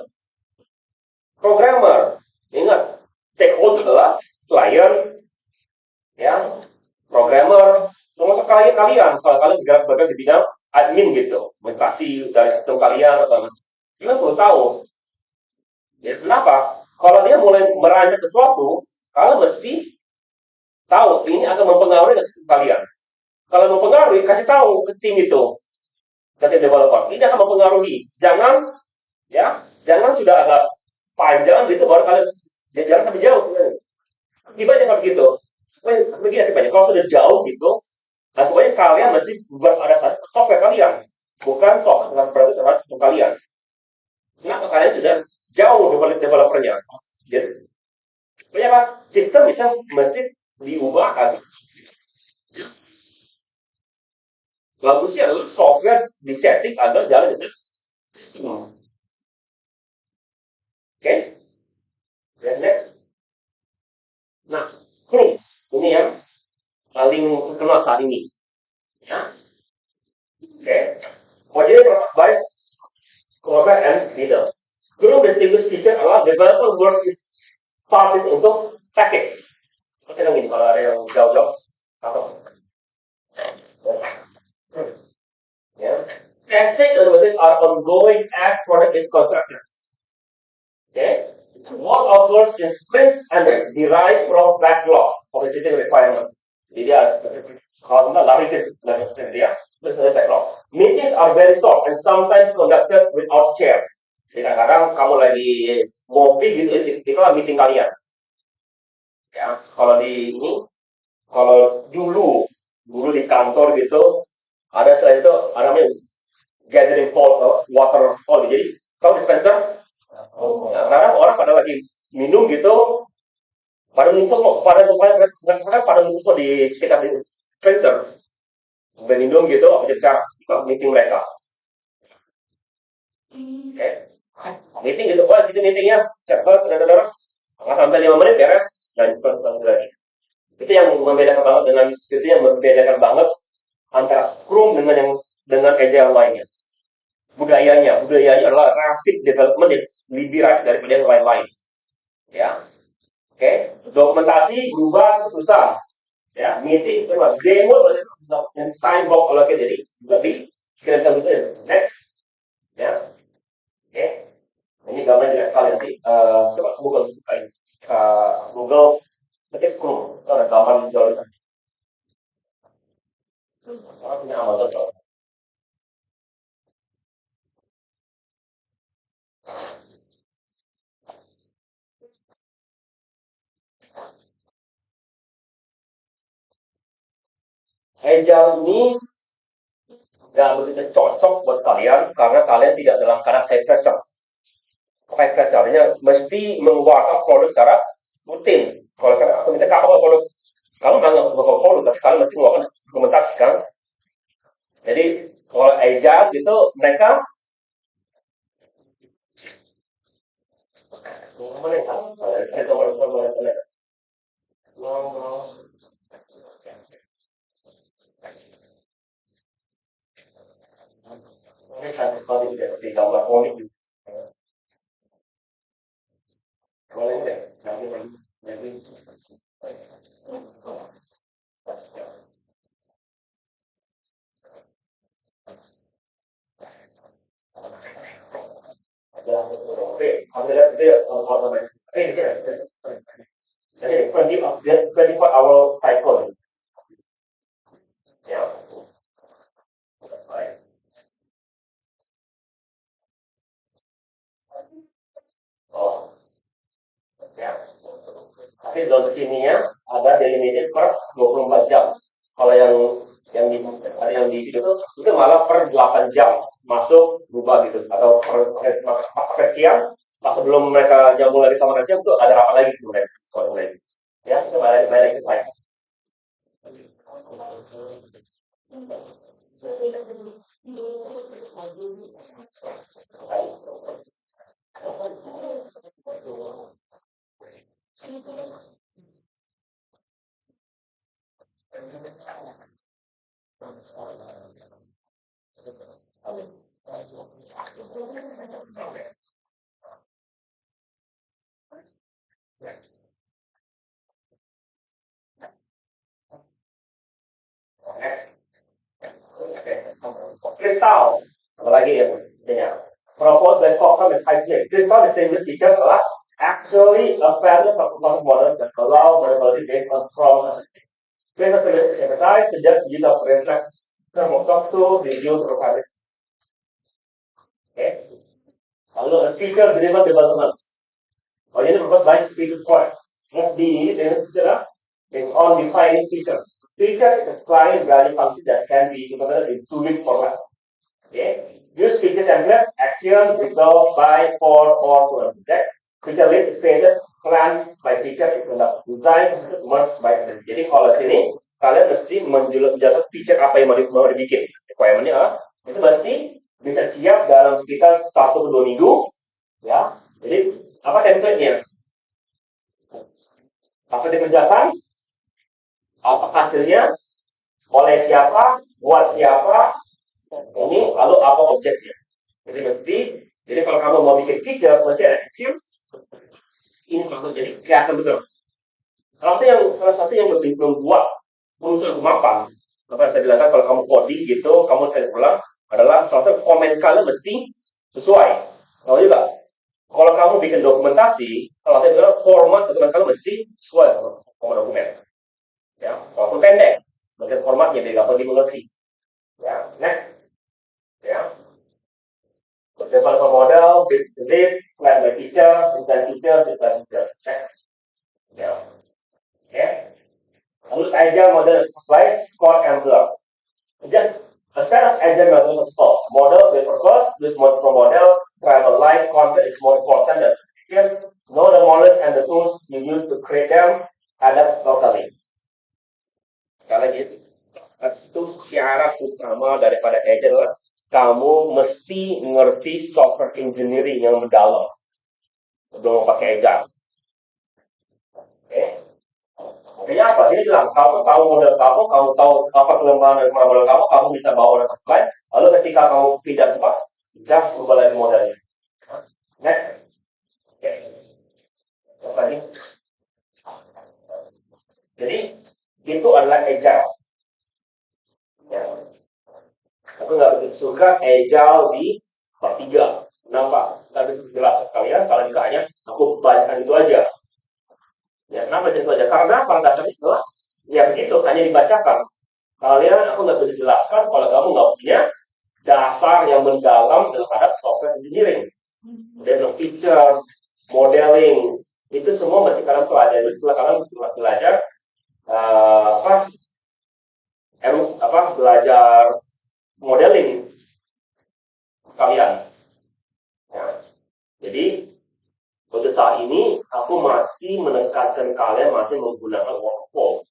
programmer. Ingat, stakeholder adalah klien, ya programmer, termasuk kalian kalau kalian bergerak di bidang admin gitu, migrasi dari sistem kalian atau kalian perlu tahu. Ya, kenapa? Kalau dia mulai merancang sesuatu, kalian mesti tahu ini akan mempengaruhi sistem kalian. Kalau mempengaruhi, kasih tahu ke tim itu, ke tim developer. Ini akan mempengaruhi. Jangan sudah agak panjang gitu baru kalian jangan sampai jauh. Tiba aja begitu. Begini akibatnya. Kalau sudah jauh gitu, nah pokoknya kalian mesti beradaptasi software kalian, bukan software terhadap sistem kalian. Kenapa kalian sudah jauh developernya? Jadi, pokoknya apa? Sistem bisa mesti diubah kan. Bagusnya adalah software disetting agar jalan di sistem. Oke? Okay? Dan next. Nah, ini yang paling terkenal saat ini. Ya. Oke. Okay. Model by Clover and Leader. Chrome distinguished feature adalah developer work is started untuk package. Oke dong ini kalau ada yang jauh-jauh atau ya. Testing and release are ongoing as product is constructed. Okay. What occurs in sprints and derive from backlog of existing requirement. Jadi dia kalau kita lari ke dia, terus ada backlog. Meetings are very short and sometimes conducted without chair. Jadi kadang-kadang kamu lagi ngopi gitu, itu meeting kalian. Ya, kalau kalau dulu di kantor gitu, ada selain itu ada namanya gathering water fall. Jadi kalau dispenser, kadang orang pada lagi minum gitu, pada ngumpul di sekitar dispenser, minum gitu, bicara meeting mereka. Oke. Meeting gitu, gitu meetingnya, cepat, nggak sampai 5 menit beres, dan lagi. Itu yang membedakan banget antara Scrum dengan Agile lainnya. Budayanya adalah rapid development yang lebih rapid daripada yang lain-lain. Ya, oke. Dokumentasi berubah susah. Ya, meeting itu demo dan time box kalau jadi lebih kira-kira gitu. Next, ya, oke. Ini gambarnya jelas sekali nanti. Coba Google ketik Scrum, ada gambar di dalam. Soalnya punya Amazon. Agile ini nggak begitu cocok buat kalian karena kalian tidak dalam keadaan high pressure. artinya mesti mengeluarkan produk secara rutin. Kalau aku minta kamu produk, kamu nggak mengeluarkan produk, tapi kalian mesti mengeluarkan dokumentasi kan. Jadi kalau agile gitu mereka mana yang tahu? Kita mana? Ini kan kalau di gambar polik, boleh deh. Nanti oke, alhamdulillah itu ya kalau namanya. Jadi 24 hour cycle ya. Baik. Oh, ya. Tapi zone sininya ada delimited per 24 jam. Kalau yang di video itu malah per 8 jam masuk berubah gitu atau per siang pas sebelum mereka nyambung lagi sama siang itu ada rapat lagi tuh mereka kalau mulai ya itu balik balik ke saya. Kristal apalagi yang punya propose by Qualcomm and High Kristal distinguished feature adalah actually a fairly performance model that allow variability based on from Kristal emphasize the just use of reflex thermostat to reduce requirement. Okay. Lalu feature driven development. Originally proposed by Peter Square. FDE is on defining features. Feature is a client value function that can be implemented in 2 weeks or less. Okay. Use feature template, action, resolve, by, for, or to object. Feature list is created, plan by feature, design, merge by. Jadi kalau sini kalian mesti menjelaskan feature apa yang mau dibikin. Requirementnya itu mesti bisa siap dalam sekitar 1 ke 2 minggu. Ya. Jadi apa template-nya? Apa dikerjakan? Apa hasilnya? Oleh siapa? Buat siapa? Ini lalu apa objeknya? Jadi mesti, jadi kalau kamu mau bikin feature, mesti ada action. Ini langsung jadi kelihatan betul. Salah satu yang lebih membuat unsur kemapan, apa yang saya jelaskan kalau kamu coding gitu, kamu cari ulang adalah salah satu komen kalian mesti sesuai. Tahu juga, kalau kamu bikin dokumentasi, kalau saya bilang format dokumen kamu mesti sesuai sama dokumen. Ya, walaupun pendek, bagian formatnya jadi dapat dimengerti. Ya, next. Ya, developer model, build plan by teacher, design teacher, design teacher. Next. Ya, oke. Lalu agile model slide, score, and blur. Just a set of agile model stores. Model will purpose, use multiple models, travel life content is more important than you know the models and the tools you use to create them, adapt locally. Sekali lagi, itu syarat utama daripada agile, kamu mesti ngerti software engineering yang mendalam. Belum pakai agile. Oke. Artinya apa? Dia bilang, kamu tahu model kamu tahu apa kelemahan dari model kamu bisa bawa orang lain, lalu ketika kamu tidak tepat, bisa berubah lagi modelnya. Next. Oke. Apa ini? Jadi, itu adalah agile. Ya. Aku nggak begitu suka agile di bab 3. Kenapa? Nggak bisa jelas kalian, kalau juga hanya aku bacakan itu aja. Ya, kenapa itu aja? Karena pada dasarnya adalah ya begitu, hanya dibacakan. Kalian aku nggak bisa jelaskan kalau kamu nggak punya dasar yang mendalam terhadap software engineering. Develop feature, modeling, itu semua mesti kalian pelajari. Setelah kalian belajar belajar modeling kalian. Ya. Jadi saat ini aku masih menekankan kalian masih menggunakan waterfall.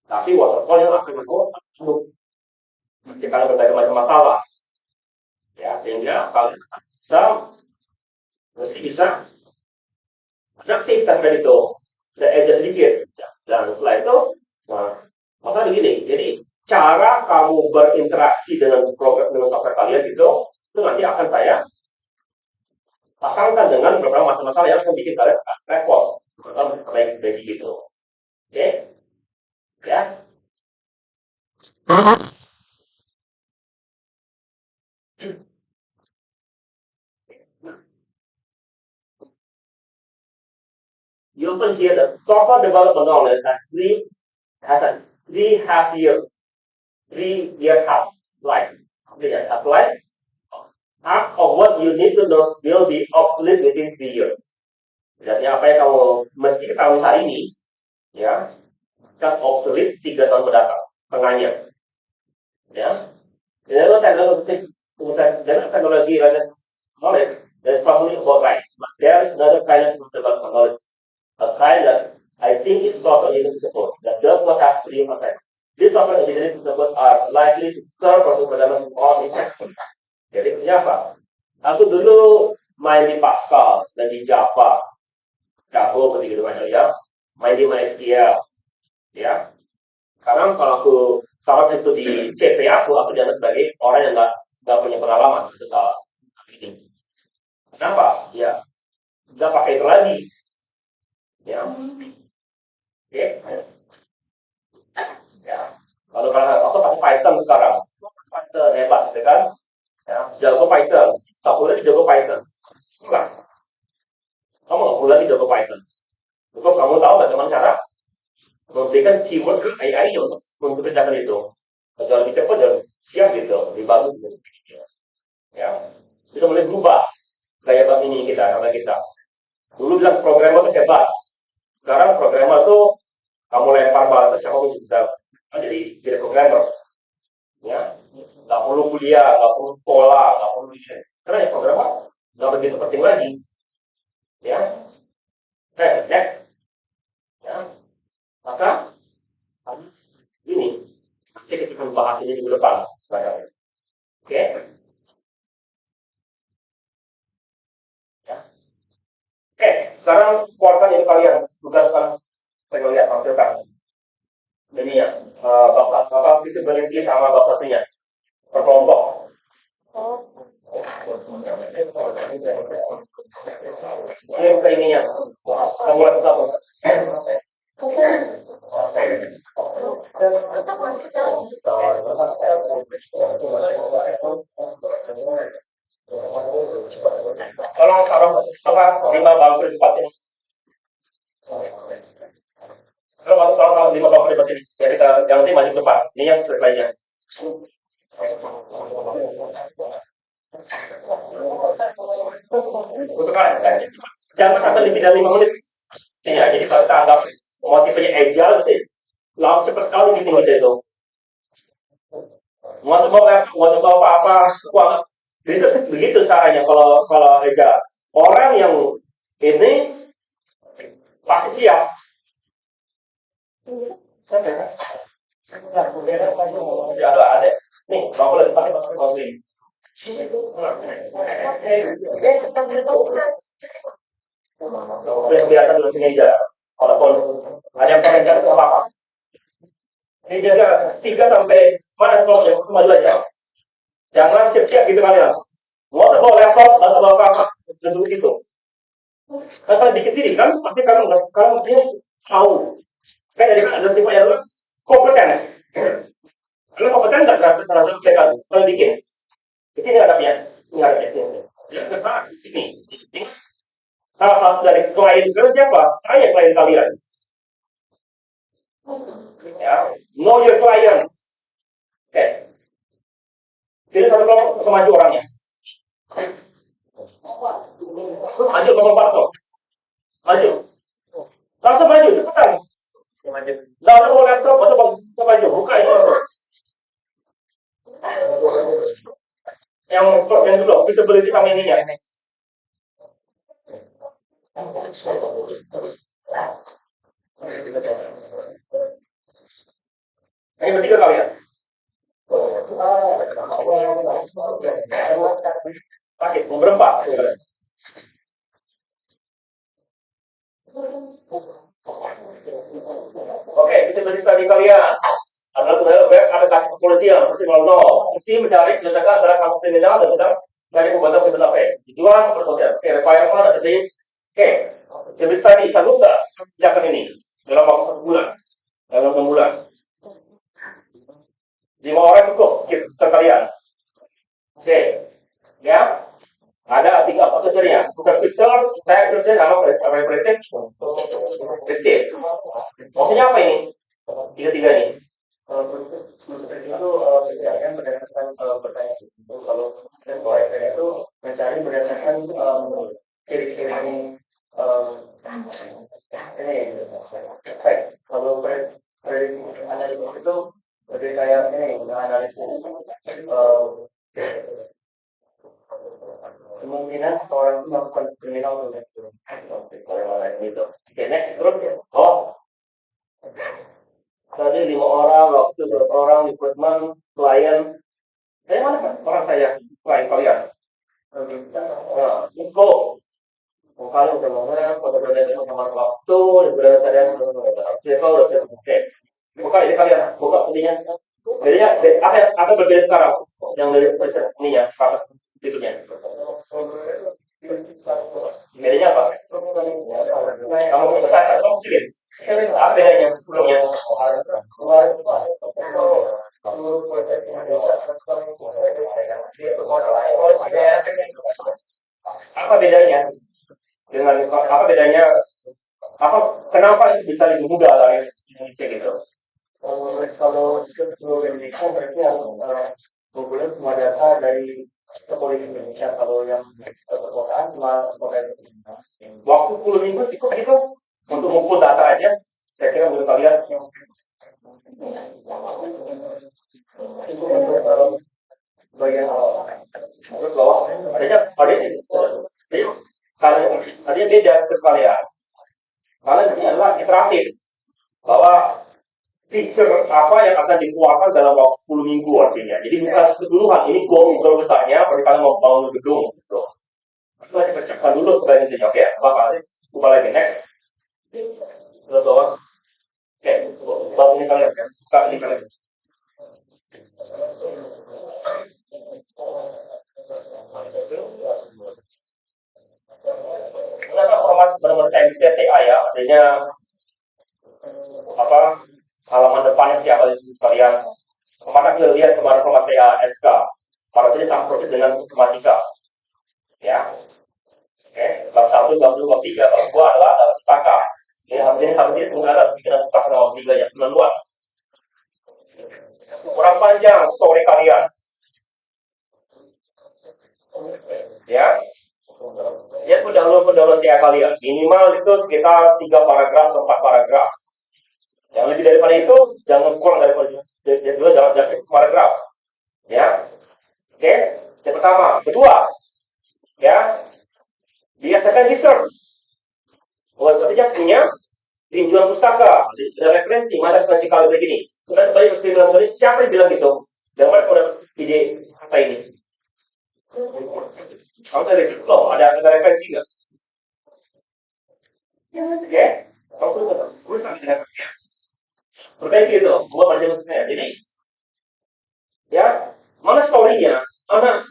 Tapi waterfall yang akan masih kalian berbagai macam masalah. Ya, sehingga kalian mesti bisa adaptif dari itu. Ada aja sedikit. Dan setelah itu, nah, maka begini. Jadi cara kamu berinteraksi dengan program dengan software kalian itu nanti akan saya pasangkan dengan beberapa masalah yang akan bikin kalian repot atau perbaiki gitu. Oke, ya. You often hear the software development knowledge has a 3.5 year half life. Half life. Half of what you need to know will be obsolete within 3 years. Jadi apa yang kamu mesti ketahui hari ini, ya, akan obsolete 3 tahun mendatang, tengahnya. Ya, jadi teknologi dan knowledge that's probably about right. But there is another kind of development knowledge, a kind that I think is software engineering support that does not have to be perfect. These software engineering support are likely to serve for development of effectively. Jadi apa? Aku dulu main di Pascal dan di Java, Jago ketika macam ya, main di MySQL, ya. Sekarang kalau itu di CV aku dianggap sebagai orang yang nggak punya pengalaman soal ini. Kenapa? Ya, nggak pakai itu lagi, ya. Oke, ya. Kalau aku pakai Python sekarang, Python hebat, gitu kan? Ya, jago Python, tak boleh jago Python. Enggak, kamu nggak boleh jago Python. Cukup kamu tahu bagaimana cara memberikan keyword ke AI untuk mengerjakan itu. Agar lebih cepat dan siap gitu, lebih bagus gitu. Ya, itu mulai berubah gaya bahasa ini kita karena kita. Dulu bilang programmer itu hebat, sekarang programmer itu kamu lempar bahasa siapa pun bisa jadi programmer. Ya, nggak perlu kuliah, nggak perlu sekolah, nggak perlu karena ya programmer nggak begitu penting lagi. Ya, next, ya, maka ini nanti kita akan bahas ini minggu depan. Oke. Ya. Oke, sekarang keluarkan ini kalian tugaskan saya lihat tampilkan. Jadi ya, bapak visibility sama bab satunya per kelompok. Ini ke ininya, kamu lihat apa? Tolong taruh apa 5 bangku di tempat ini. Kalau 5 bangku di tempat ini, ya kita yang nanti maju depan. Ini yang lainnya. Jangan sampai lebih dari 5 menit. Ya, jadi kalau kita anggap motifnya agile sih, langsung cepat sekali meeting kita itu. Mau coba apa-apa, wah, begitu caranya kalau agile. Orang yang ini pasti siap. Ya ada. Nih, mau boleh pakai masker ini. Kelihatan dulu sini aja. Walaupun ada yang pakai jatuh apa-apa. Ini jaga 3 sampai mana kelompoknya, maju aja. Jangan siap-siap gitu kalian. Mau bawa laptop atau bawa apa? Duduk gitu. Kalau dikit diri kan, pasti kalian mestinya tahu. Kayak dari ada tipe yang kompeten. Karena kompeten nggak terasa selesai kalau bikin. Ini hadapnya, ini hadapnya. Ya, kenapa? Sini. Salah satu dari klien kalian siapa? Saya klien kalian. Ya, know your client. Oke. Jadi satu kelompok maju orangnya. Maju kelompok Pak. Maju. Langsung maju, cepetan. Maju. Langsung bawa laptop, langsung maju. Buka itu langsung. Yang dulu, visibility sama ininya. Hanya bertiga kali ya? Pakai, mau berempat. Oke, bisa bercerita di kalian. Adalah saudara web aplikasi kepolisian, mesti 00. Mesti mencari menyatakan antara kampus kriminal dan sedang mencari pembuatan kriminal apa. Tujuan kepolisian. Oke, requirement ada di. Oke, jadi tadi sanggup nggak siapkan ini dalam waktu 1 bulan, dalam 6 bulan. 5 orang cukup kita kalian. Oke, ya. Ada 3 kriteria. Supervisor, saya kerja sama preventif, detektif. Maksudnya apa ini? Tiga-tiga ini. Itu pencarian berdasarkan pertanyaan. Kalau PRT itu mencari berdasarkan ciri-ciri ini. Kalau analisis itu lebih kayak ini, analisis kemungkinan orang itu melakukan kriminal gitu. Oke, next terus. Oh, tadi 5 orang, waktu 2 orang, recruitment, klien. Dari mana kan orang saya, klien kalian? Info. Kalian udah mana? Pada berada sama waktu, berada kalian udah oke. Buka ini kalian, buka ininya. Jadinya apa berbeda sekarang? Yang dari ininya, apa berikutnya? Bedanya apa? Kamu besar, kamu kecil. Apa bedanya sebelumnya? Apa bedanya dengan apa bedanya? Apa kenapa itu bisa lebih mudah dari Indonesia gitu? Kalau seluruh Indonesia berarti yang ngumpulin semua data dari kepolisian Indonesia. Kalau yang perkotaan cuma waktu 10 minggu cukup gitu untuk mengumpul data aja. Saya kira menurut kalian itu untuk bagian terus bawah adanya kalau adanya beda ke kalian. Kalian ini adalah iteratif bahwa feature apa yang akan dikeluarkan dalam waktu 10 minggu artinya. Jadi bukan keseluruhan, ini goal besarnya, kalau kalian mau bangun gedung. Gitu. Itu aja persiapkan dulu ke intinya. Oke, apa sih? Buka lagi next. Terus bawah. Oke, bawah ini kalian. Buka ini kalian. Kenapa format benar-benar MTTA ya? Artinya apa? Halaman depannya siapa di kalian? Kemana kita lihat kemana format TASK? Para ini sama proses dengan matematika. Ya, oke. Bab 1, bab 2, bab 3, bab 2 adalah dalam pustaka. Ini harusnya bukan ada bikinan pustaka bab 3 ya, luas. Kurang panjang story kalian. Ya, ya pendahuluan tiap kalian. Minimal itu sekitar 3 paragraf atau 4 paragraf. Yang lebih daripada itu jangan kurang daripada itu, jangan paragraf. Ya, oke. Yang pertama, kedua, ya, biasakan research. Artinya punya tinjauan pustaka, ada referensi, mana referensi kalian begini. Sudah tadi bilang tadi, siapa yang bilang gitu? Dan mana ada ide apa ini? Kamu dari situ loh, ada referensi nggak? Oke, kamu terus kami dengan perbaiki itu, gua pada saya. Jadi, ya, mana story-nya, mana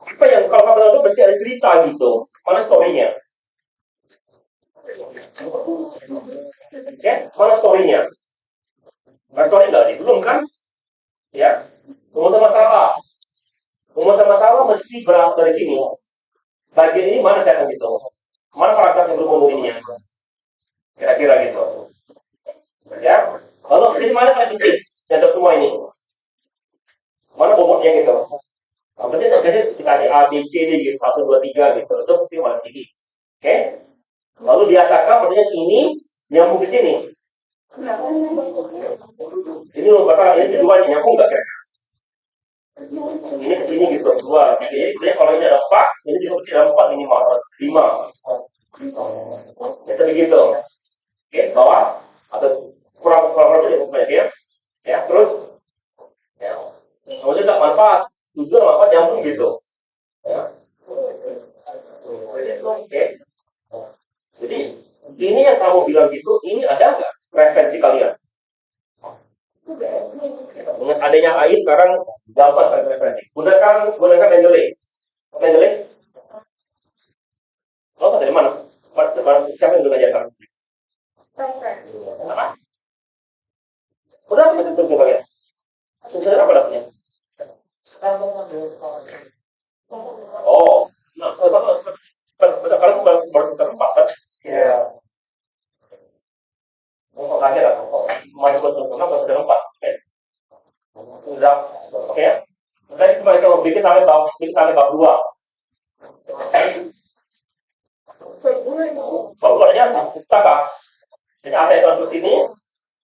apa yang kalau kamu tahu pasti ada cerita gitu, mana story-nya? Ya, mana story-nya? Mana story nggak nih? Belum kan? Ya, rumus masalah. Rumus masalah mesti berasal dari sini. Bagian ini mana saya gitu? Mana paragraf yang berhubung ininya? Kira-kira gitu. Ya, lalu sini mana kan titik? Yang semua ini. Mana bobotnya gitu? Kemudian dikasih A, B, C, D gitu, 1, 2, 3 gitu. Itu mesti mana tinggi. Oke? Lalu biasakan maksudnya ini nyambung ke sini. Ini bakal ini keduanya nyambung nggak kira? Ini ke sini gitu, 2, 3. Jadi kalau ini ada 4, ini juga mesti ada 4 minimal, 5. sebegitu. Oke, bawah atau kurang kurang lebih ya, ya terus ya. Kemudian tak manfaat, tujuan manfaat nyambung gitu. Ya. Oke. Jadi ini yang kamu bilang gitu, ini ada nggak referensi kalian? Dengan adanya AI sekarang gampang sekali referensi. Gunakan Mendeley. Mendeley? Oh, dari mana? Siapa yang mengajarkan? Apa? Udah apa itu kalian? Sebenarnya apa dapatnya? Oh, nah, kalau baru terempat kan? Ya. Oh, kaget aku. Masih betul baru terempat. Oke. Sudah. Oke ya. Saya cuma itu bikin sampai bab dua. Bab duanya pustaka. Jadi ada yang terus ini,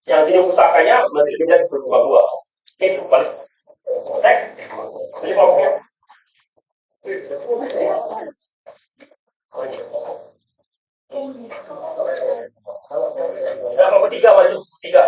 yang ini pustakanya masih kita bab dua. Oke, balik. Next. Jadi kelompoknya. Nah, kelompok tiga maju. Tiga.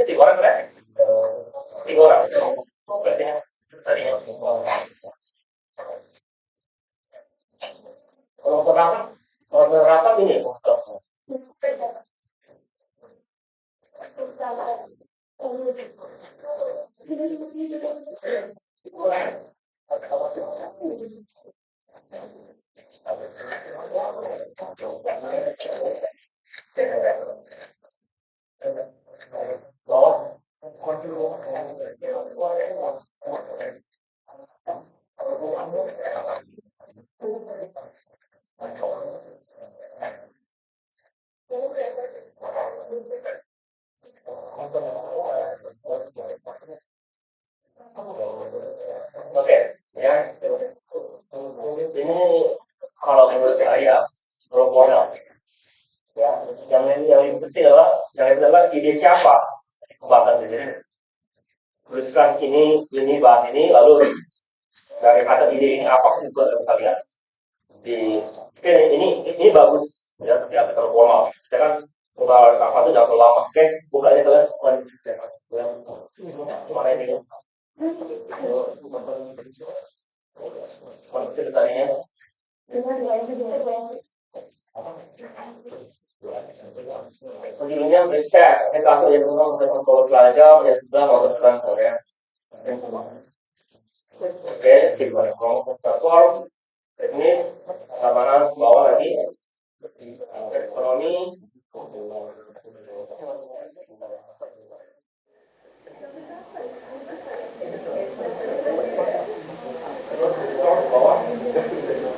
Tiga orang kan? Tiga orang. Berarti tadi kalau berapa ini? Oke, ya. Ini kalau menurut saya modal. Ya, yang penting adalah ide siapa kembangkan ini. Tuliskan ini bahas ini, lalu dari kata ide ini apa juga kalian. Oke, ini bagus ya, tapi agak terlalu formal. Kita kan buka apa itu jangan terlalu lama. Oke, buka ini kalian. Mana ini? Mana ceritanya? Ujungnya bisa kasus yang memang kalau pelajar ya sudah mau terang ya. Oke, simpan platform teknis keamanan bawah lagi ekonomi bawah berapa orang yang diberikan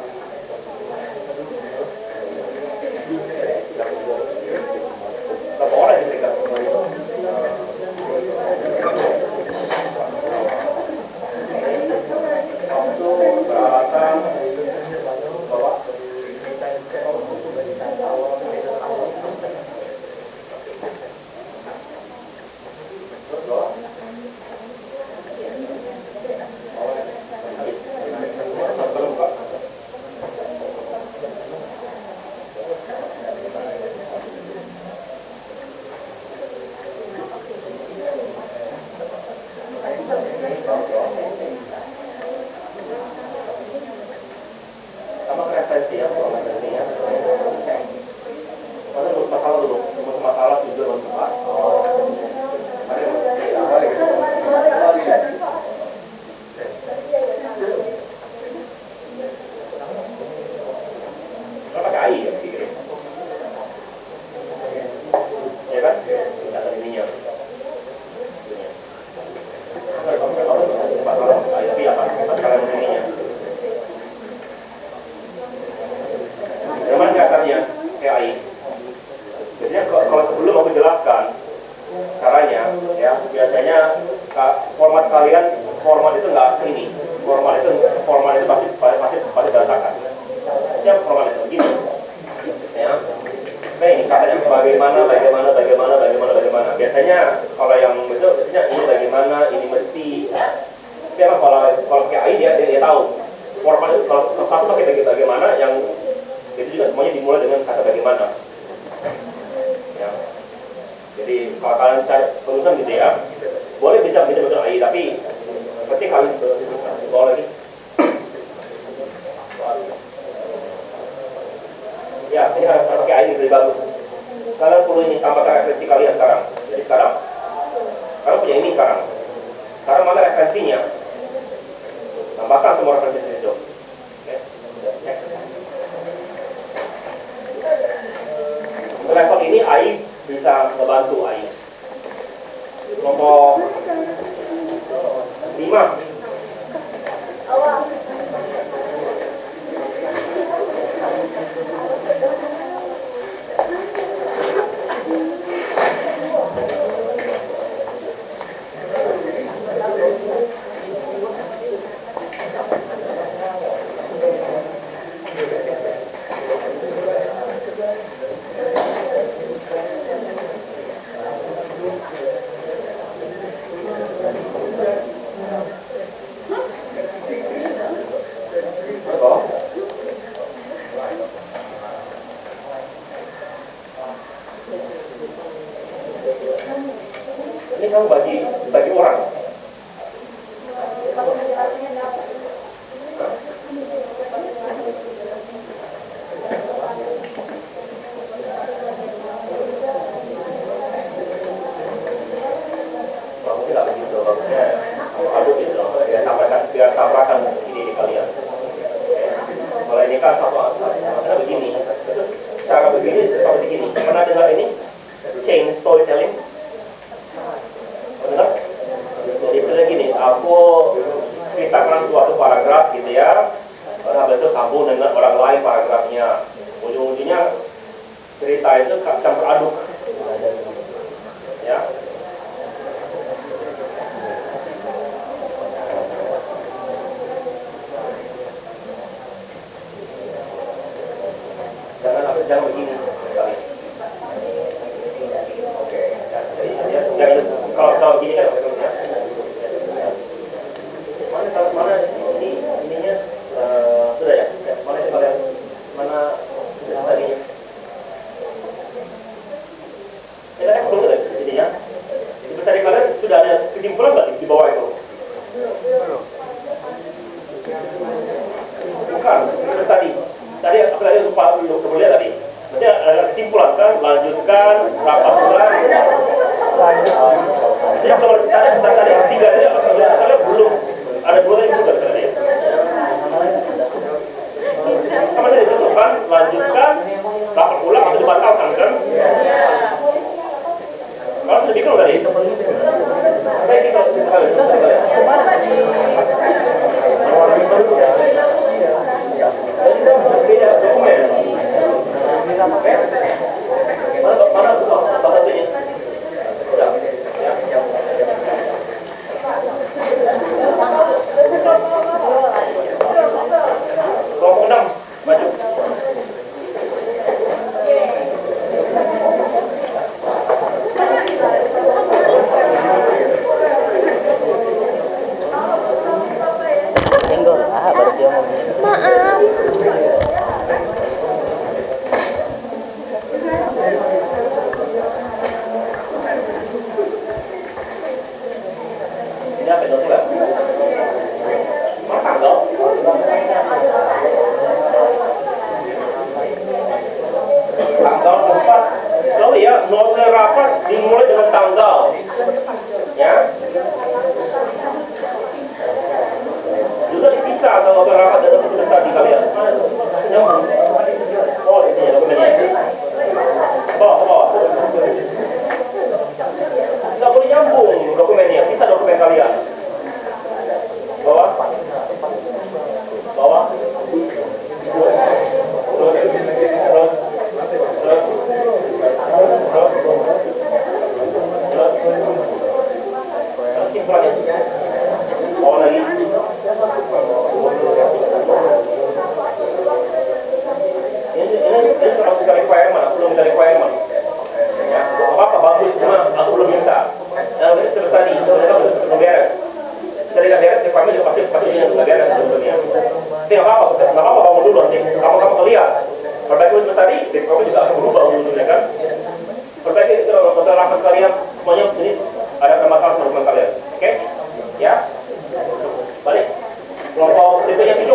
peralatan bawah bagaimana. Biasanya kalau yang itu biasanya ini bagaimana, ini mesti. Tapi kalau pakai AI dia tahu. Format itu kalau satu pakai bagaimana, yang itu juga semuanya dimulai dengan kata bagaimana. Ya. Jadi kalau kalian cari penulisan gitu ya, boleh bisa betul AI, tapi penting kalian bawa lagi. Ya, ini harus pakai AI lebih bagus. Kalian perlu ini tambahkan referensi kalian sekarang. Jadi sekarang kalian punya ini sekarang. Sekarang mana referensinya? Tambahkan semua referensi itu. Oke. Untuk level ini AI bisa membantu AI. Nomor 5. Ini kamu bagi orang. Bagusnya nggak begitu, bagusnya aduk gitu, biar tabrakan ini di kalian. Kalau ini kan satu begini, terus cara begini seperti begini. Pernah dengar ini chain storytelling? Benar? Jadi misalnya gini, aku ceritakan suatu paragraf gitu ya, habis itu sambung dengan orang lain paragrafnya, ujung-ujungnya cerita itu campur aduk, ya. Jangan begini sekali. Oke. Jadi kalau begini kan mana ininya sudah ya? Mana kalian mana tadinya? Kita kan belum ada jadinya. Jadi tadi kalian sudah ada kesimpulan nggak di bawah itu? Bukan. Terus tadi aku tadi lupa lihat tadi. Maksudnya ada kesimpulan kan, lanjutkan rapat ulang. Jadi kalau tadi 3 tadi kalian belum ada 2 tadi juga tadi. Sama saja ditentukan, lanjutkan rapat ulang atau dibatalkan kan? Kalau sudah bingung tadi. Apa yang kita harus beda dokumen. Mana bahasanya? Kelompok 6 maju. Tinggal baru dia mau. Maaf. Ini apa itu enggak? Mana tanggal? Tanggal 4. Selalu ya, note rapat dimulai dengan tanggal. Ya. Juga dipisah kalau note rapat dan tugas tadi kalian. Nyambung. Oh, ini ya dokumennya. Bawah. Nggak boleh nyambung dokumennya, bisa dokumen kalian. Bawah. Terus simpulannya. Bawah lagi. Ini harus kita requirement, belum kita requirement. Perbaiki itu masalah rapat kalian semuanya ini ada masalah sama kalian. Oke? Ya. Balik. Kelompok DP-nya 7.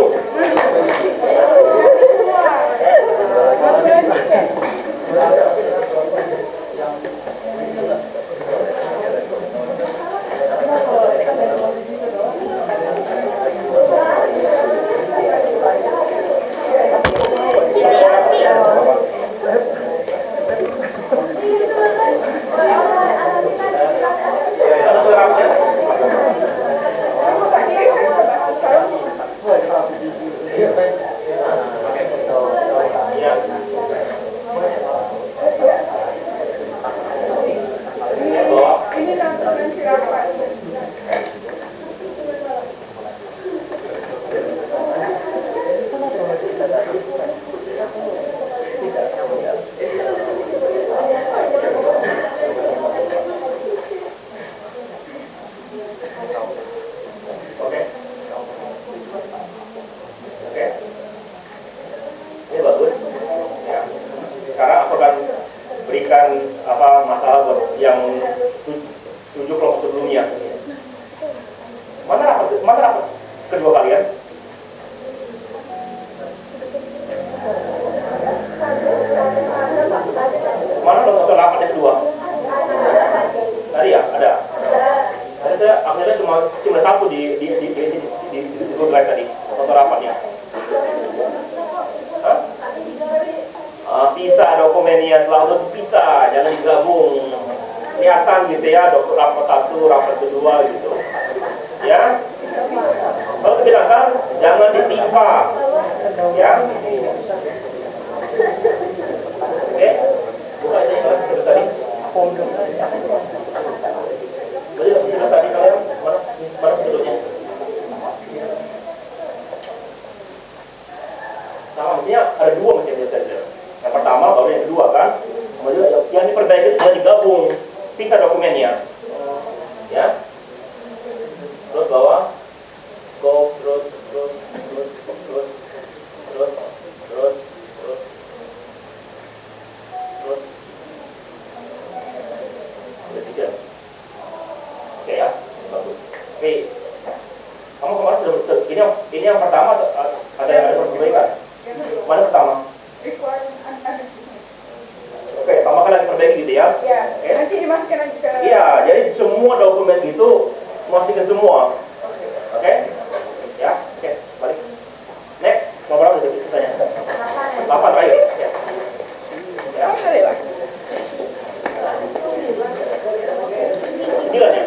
Ini bagus. Ya. Sekarang aku akan berikan masalah buat yang 7 kelompok sebelumnya. Mana rapat kedua kalian? Mana nonton rapat yang kedua? Tadi ya, ada. Ada akhirnya cuma satu di grup drive tadi nonton rapatnya. Pisah dokumennya, selalu pisah, jangan digabung. Kelihatan gitu ya, rapat satu, rapat kedua gitu. Ya. Kalau kebijakan jangan ditimpa. Ya. Oke. Buka ini kelas tadi. Sudah tadi kalian mana sebelumnya? Sama, mestinya ada 2 mesti ada. Yang pertama baru yang kedua kan. Kemudian yang diperbaiki itu jangan digabung. Pisah dokumennya. Ya. Terus bawah. Go terus. Oke ya, bagus. Oke. Kamu kemarin sudah ini yang pertama ada perbaikan. Mana pertama? Oke, pertama kali diperbaiki gitu ya? Iya. Okay. Nanti dimasukkan lagi ke. Iya, jadi semua dokumen itu masukin semua. Oke? Ya, oke, balik. Next, nomor berapa itu tanya? 8 terakhir. Ya. Ya. 9 ya?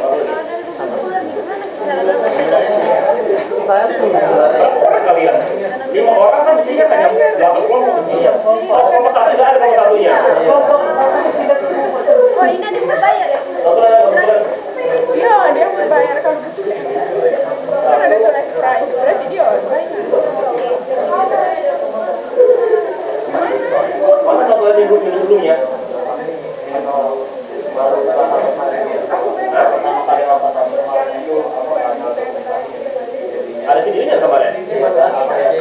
Berapa kalian? 5 orang kan mestinya hanya 8 kelompok mestinya. Oh, kelompok satu tidak ada kelompok satunya. Oh, ini ada berbayar ya? Iya, dia berbayar kalau begitu. Kan ada select price, berarti dia bayar. Mana satu lagi minggu sebelumnya? Ada videonya kemarin? Mana pembahasan kalian?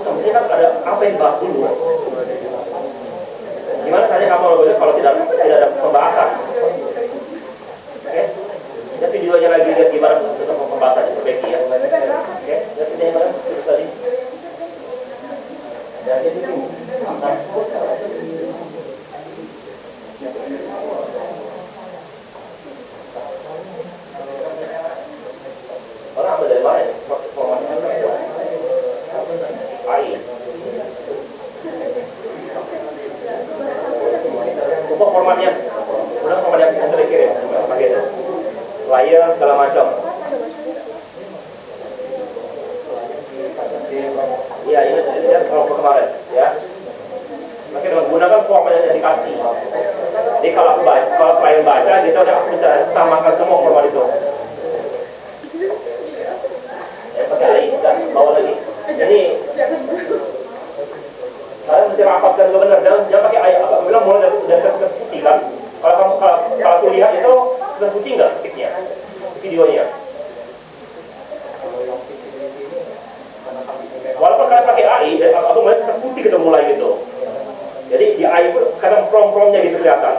Sebenarnya kan ada apa yang dibahas dulu. Gimana caranya kamu kalau tidak ada pembahasan? Oke, lihat videonya lagi, lihat gimana untuk pembahasan diperbaiki ya. Oke, lihat videonya mana terus tadi. Orang ambil dari mana ya? Air. Untuk formatnya, udah format yang terakhir ya, pakai itu, layar segala macam. prom-promnya gitu kelihatan.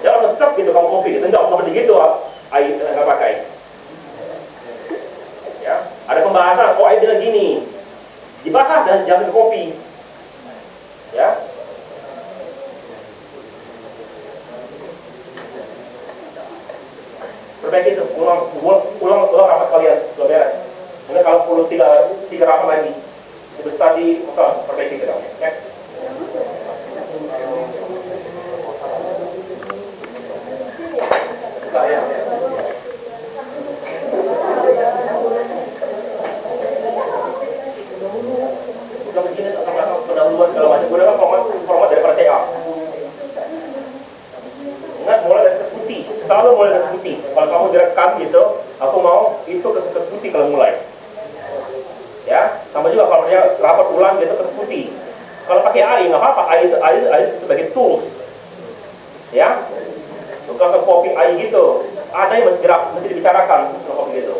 Jangan ngecek gitu kamu kopi, gitu enggak seperti gitu, air nggak pakai. Ya, ada pembahasan, air bilang gini, dibahas dan jangan ke kopi. Ya, perbaiki itu, ulang rapat kalian, sudah beres. Kemudian kalau perlu tiga rapat lagi, itu tadi, perbaiki itu. Next. Buka ya. Udah begini, pendahuluan segala macam. Udah kan format daripada TA. Ingat, mulai dari kertas putih, selalu mulai dari kertas putih. Kalau kamu direkam gitu, aku mau itu kertas putih kalau mulai. Ya, sama juga kalau dia rapat ulang gitu kertas putih. Kalau pakai AI nggak apa-apa, AI itu sebagai tools. Ya, bukan copy AI gitu. Ada yang mesti dibicarakan kalau copy gitu.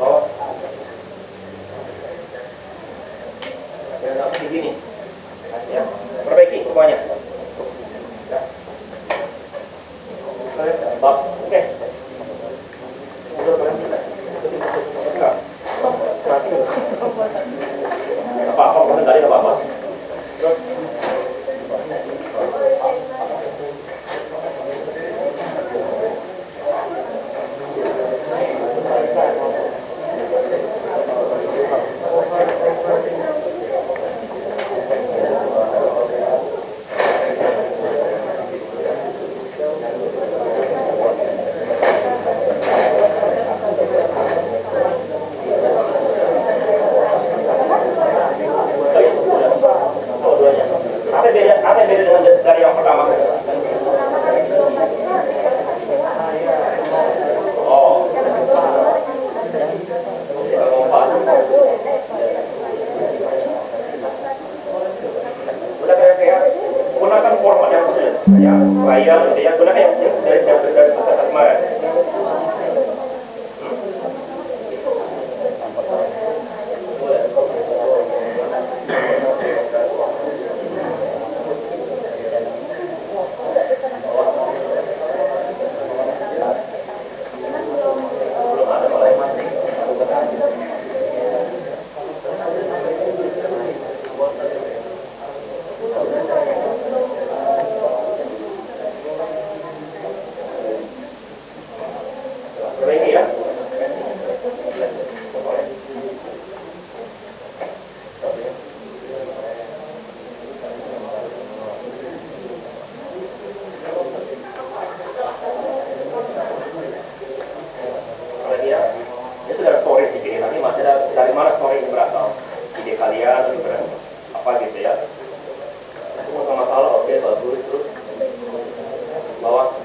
Oh, ya, begini. Ya, perbaiki semuanya. Ya. Bab, oke. Udah berhenti lah. Enggak. Apa-apa, bukan tadi apa-apa. Apa yang beda dengan dari yang pertama? Oh, udah kayak gunakan format yang khusus, ya, layar, gitu ya, gunakan yang dari kemarin. Perbaiki ya. Itu ada story di sini, nanti masih ada dari mana story ini berasal, ide kalian atau apa gitu ya. Itu mau masalah, oke, bagus, terus bawah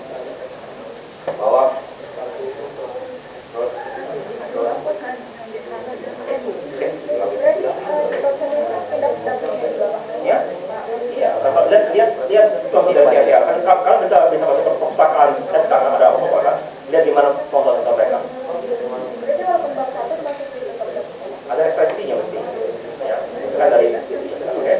ya, iya, lihat contoh dari dia kan kalian bisa masuk ke perpustakaan, sekarang ada apa kan, lihat gimana contoh mereka. Ada referensinya mesti, ya, misalkan dari oke.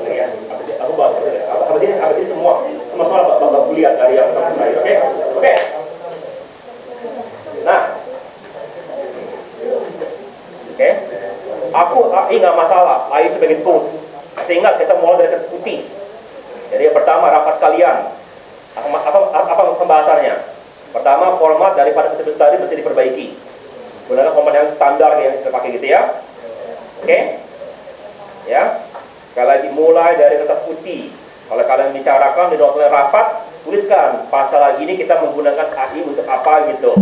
Ya, aku bahas ini semua soal bapak kuliah dari yang pertama, oke. Nah, oke. Aku nggak masalah, AI sebagai tools. Tinggal kita mulai dari kertas putih. Jadi yang pertama rapat kalian. Apa pembahasannya? Pertama, format daripada kertas tadi mesti diperbaiki. Gunakan format yang standar yang kita pakai gitu ya. Oke? Ya. Sekali lagi mulai dari kertas putih. Kalau kalian bicarakan di dokumen rapat, tuliskan pasal ini kita menggunakan AI untuk apa gitu.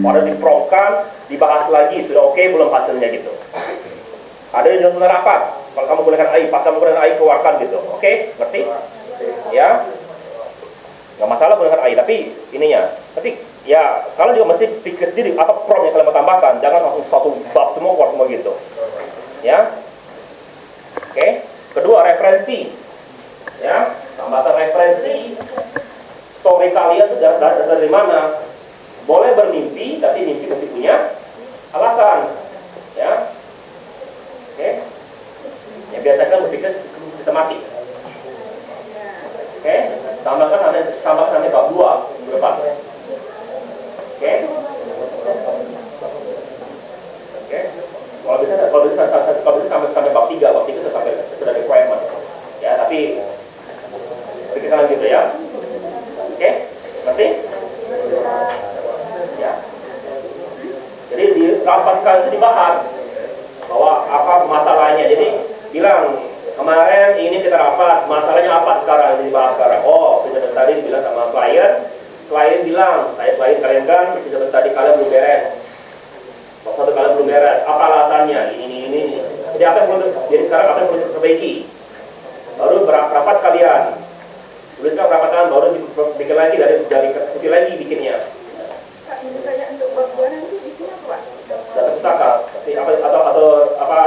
Pada dipromkan, dibahas lagi sudah oke belum hasilnya gitu. Ada di dokumen rapat. Kalau kamu gunakan AI, pasal menggunakan AI keluarkan gitu. Oke, ngerti? Ya. Nggak masalah menggunakan AI, tapi ininya. Tapi ya kalian juga mesti pikir sendiri apa prompt yang kalian mau tambahkan. Jangan langsung satu bab semua keluar semua gitu. Ya. Oke. Kedua, referensi. Ya, tambahkan referensi. Story kalian itu dari mana? Boleh bermimpi, tapi mimpi mesti punya alasan. Ya, oke. Ya biasakan berpikir sistematik. Oke, tambahkan nanti bab 2 minggu depan. Oke. Oke. Kalau bisa sampai bab 3 sudah requirement. Ya, tapi pikirkan gitu ya. Oke, ngerti? Ya. Jadi di rapat kali itu dibahas bahwa apa masalahnya. Jadi bilang kemarin ini kita rapat, masalahnya apa sekarang yang dibahas sekarang? Oh, kita tadi bilang sama klien bilang, klien kalian kan kita tadi kalian belum beres. Satu kalian belum beres, apa alasannya? Ini. Jadi apa yang perlu? Jadi sekarang apa yang perlu diperbaiki? Baru rapat kalian. Tuliskan rapatan baru bikin lagi dari putih lagi bikinnya. Ini saya untuk bab 2 nanti isinya apa, Pak? Data pustaka, atau apa?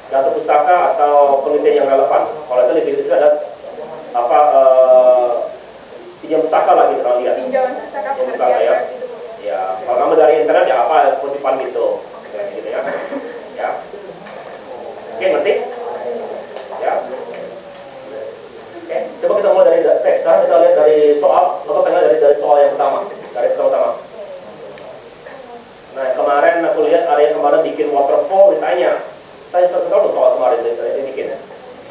Data pustaka atau penelitian yang relevan. Kalau itu ada apa? Pinjam pustaka lah gitu kalau lihat. Pinjam pustaka ya. Ya, kalau kamu dari internet ya apa kutipan gitu, gitu ya. Ya. Oke, ngerti? Ya. Oke, coba kita mulai dari teks. Sekarang kita lihat dari soal, atau tengah dari soal yang pertama, dari soal pertama. Nah, kemarin aku lihat ada yang kemarin bikin waterfall, ditanya. Saya tahu soal kemarin dia bikin,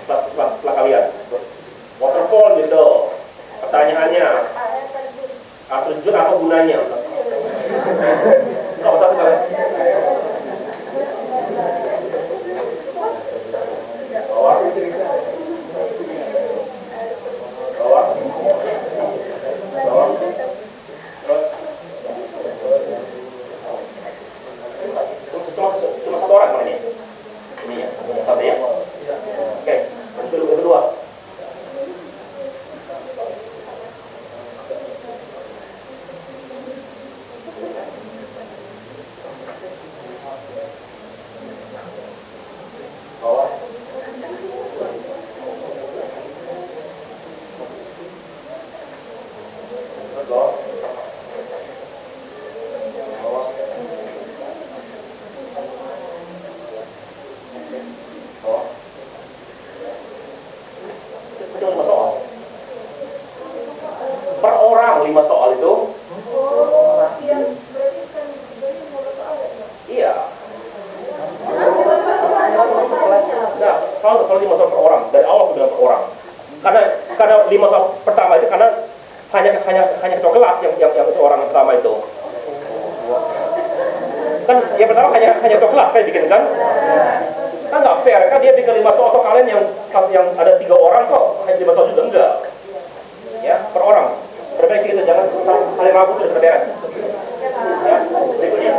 kelas kalian. Waterfall gitu. Pertanyaannya, air terjun apa gunanya? Soal satu kalian. Cuma satu orang mana ini ya, satu ya. Oke, yang kedua. Per orang 5 soal itu. Iya. Nah, kalau 5 soal per orang, dari awal sudah per orang. Karena 5 soal pertama itu karena hanya ketua kelas yang itu orang pertama itu. Kan yang pertama hanya ketua kelas kan bikin kan? Kan nggak fair kan dia bikin 5 soal atau kalian yang ada 3 orang kok hanya 5 soal juga enggak. Ya, per orang. Perbaiki itu jangan hari Rabu sudah terberes. Ya, berikutnya.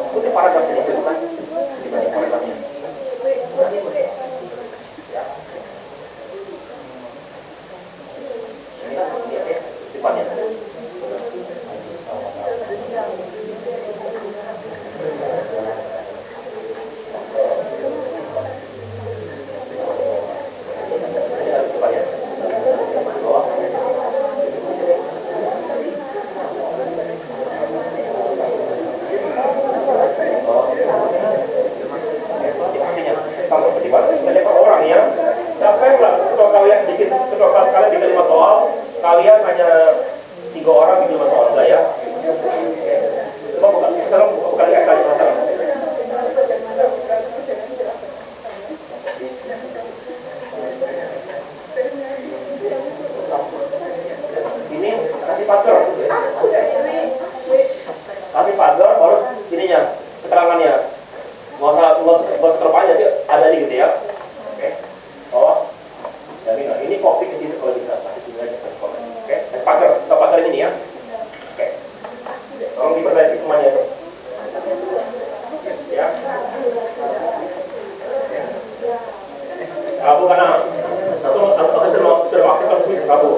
Ikuti paragraf ini tulisan. Dibaca paragrafnya. Ya. Ini lihat ya, depannya. Kalian hanya 3 orang bikin 5 soal enggak ya? Coba buka lihat saja masalah. Ini kasih pagar, kasih pagar baru ininya keterangannya. Nggak usah terpanjang sih ada di gitu ya. Oke, bawah. Jadi ini copy ke sini kalau bisa kasih tinggal aja komen. Oke, pagar ini ya. Oke, tolong diperbaiki semuanya itu. Ya. Rabu karena sudah mengaktifkan kuis Rabu.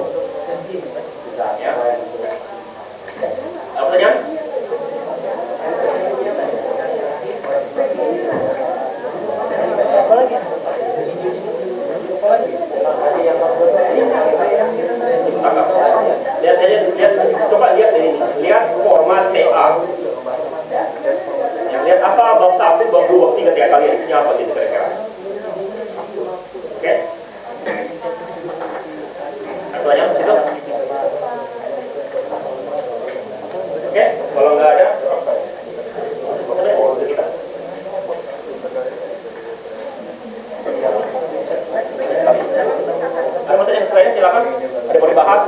apa bab 1, bab 2, bab 3, 3 kali isinya apa gitu kira-kira? Oke? Ada banyak di situ? Oke, kalau nggak ada, untuk kita. Ada materi yang lain silakan. Ada mau dibahas?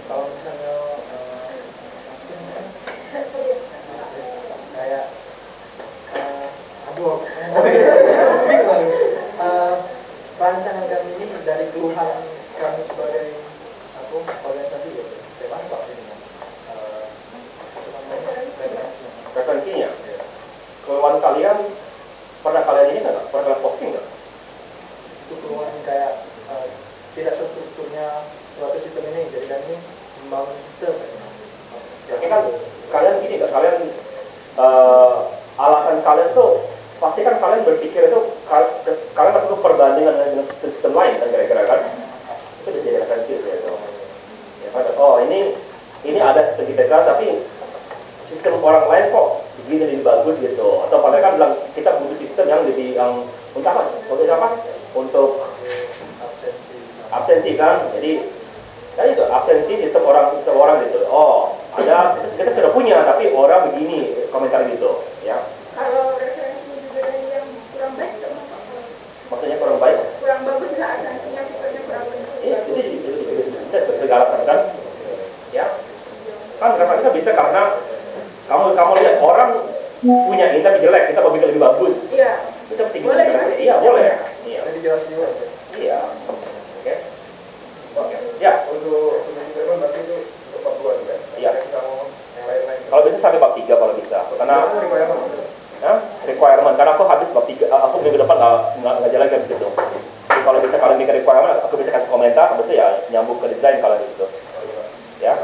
Kalau misalnya kayak rancangan kami ini dari keluhan kami sebagai organisasi ya memang Pak ini Referensinya. Keluhan kalian pernah kalian ini nggak? Pernah kalian posting nggak? itu keluhan kayak tidak strukturnya suatu sistem ini jadi kami membangun sistem Tapi kan kalian gini nggak? Kalian alasan kalian tuh pasti kan kalian berpikir itu kalian perlu perbandingan dengan sistem lain kan kira-kira kan? Itu bisa jadi referensi ya itu. Ya, kan? Oh ini ada sistem kita tapi sistem orang lain kok begini lebih bagus gitu. Atau padahal kan bilang kita butuh sistem yang lebih untuk apa? Untuk apa? Untuk absensi kan. Jadi itu absensi sistem orang gitu. Oh ada kita sudah punya tapi orang begini komentar gitu ya. Kalau referensi juga dari yang kurang baik, Maksudnya kurang baik. kurang bagus nggak referensinya, sistemnya kurang bagus. Itu bisa sebagai alasan kan? Ya. Kan referensinya bisa karena kamu lihat orang punya ini tapi jelek, kita mau bikin lebih bagus. Iya. Bisa penting. Boleh kan? Iya boleh. Iya. jadi jelas juga Iya. Oke. Oke. Ya. untuk sistem berarti itu untuk bab 2 juga Iya. kita mau yang lain-lain Kalau bisa sampai bab 3 kalau bisa. Karena requirement karena aku habis bab 3, aku minggu depan nggak jalan ke situ. Jadi kalau bisa kalian bikin requirement, aku bisa kasih komentar, habis itu ya nyambung ke desain kalau gitu. Ya.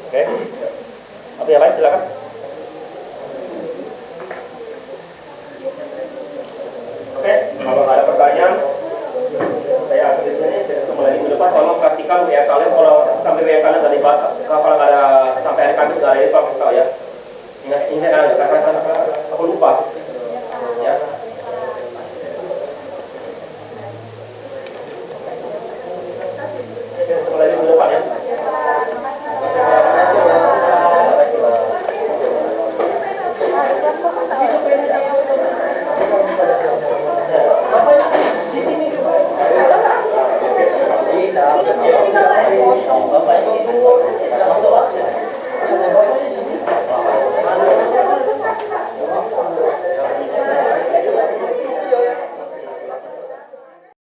Oke. Apa yang lain silakan. Oke, kalau ada pertanyaan, saya akan di sini. Saya ketemu lagi minggu depan. Tolong perhatikan WA kalian. Kalau sampai WA kalian tadi bahas, kalau nggak ada sampai hari Kamis nggak ada itu, aku tahu ya. Ingat, karena aku lupa. Ya.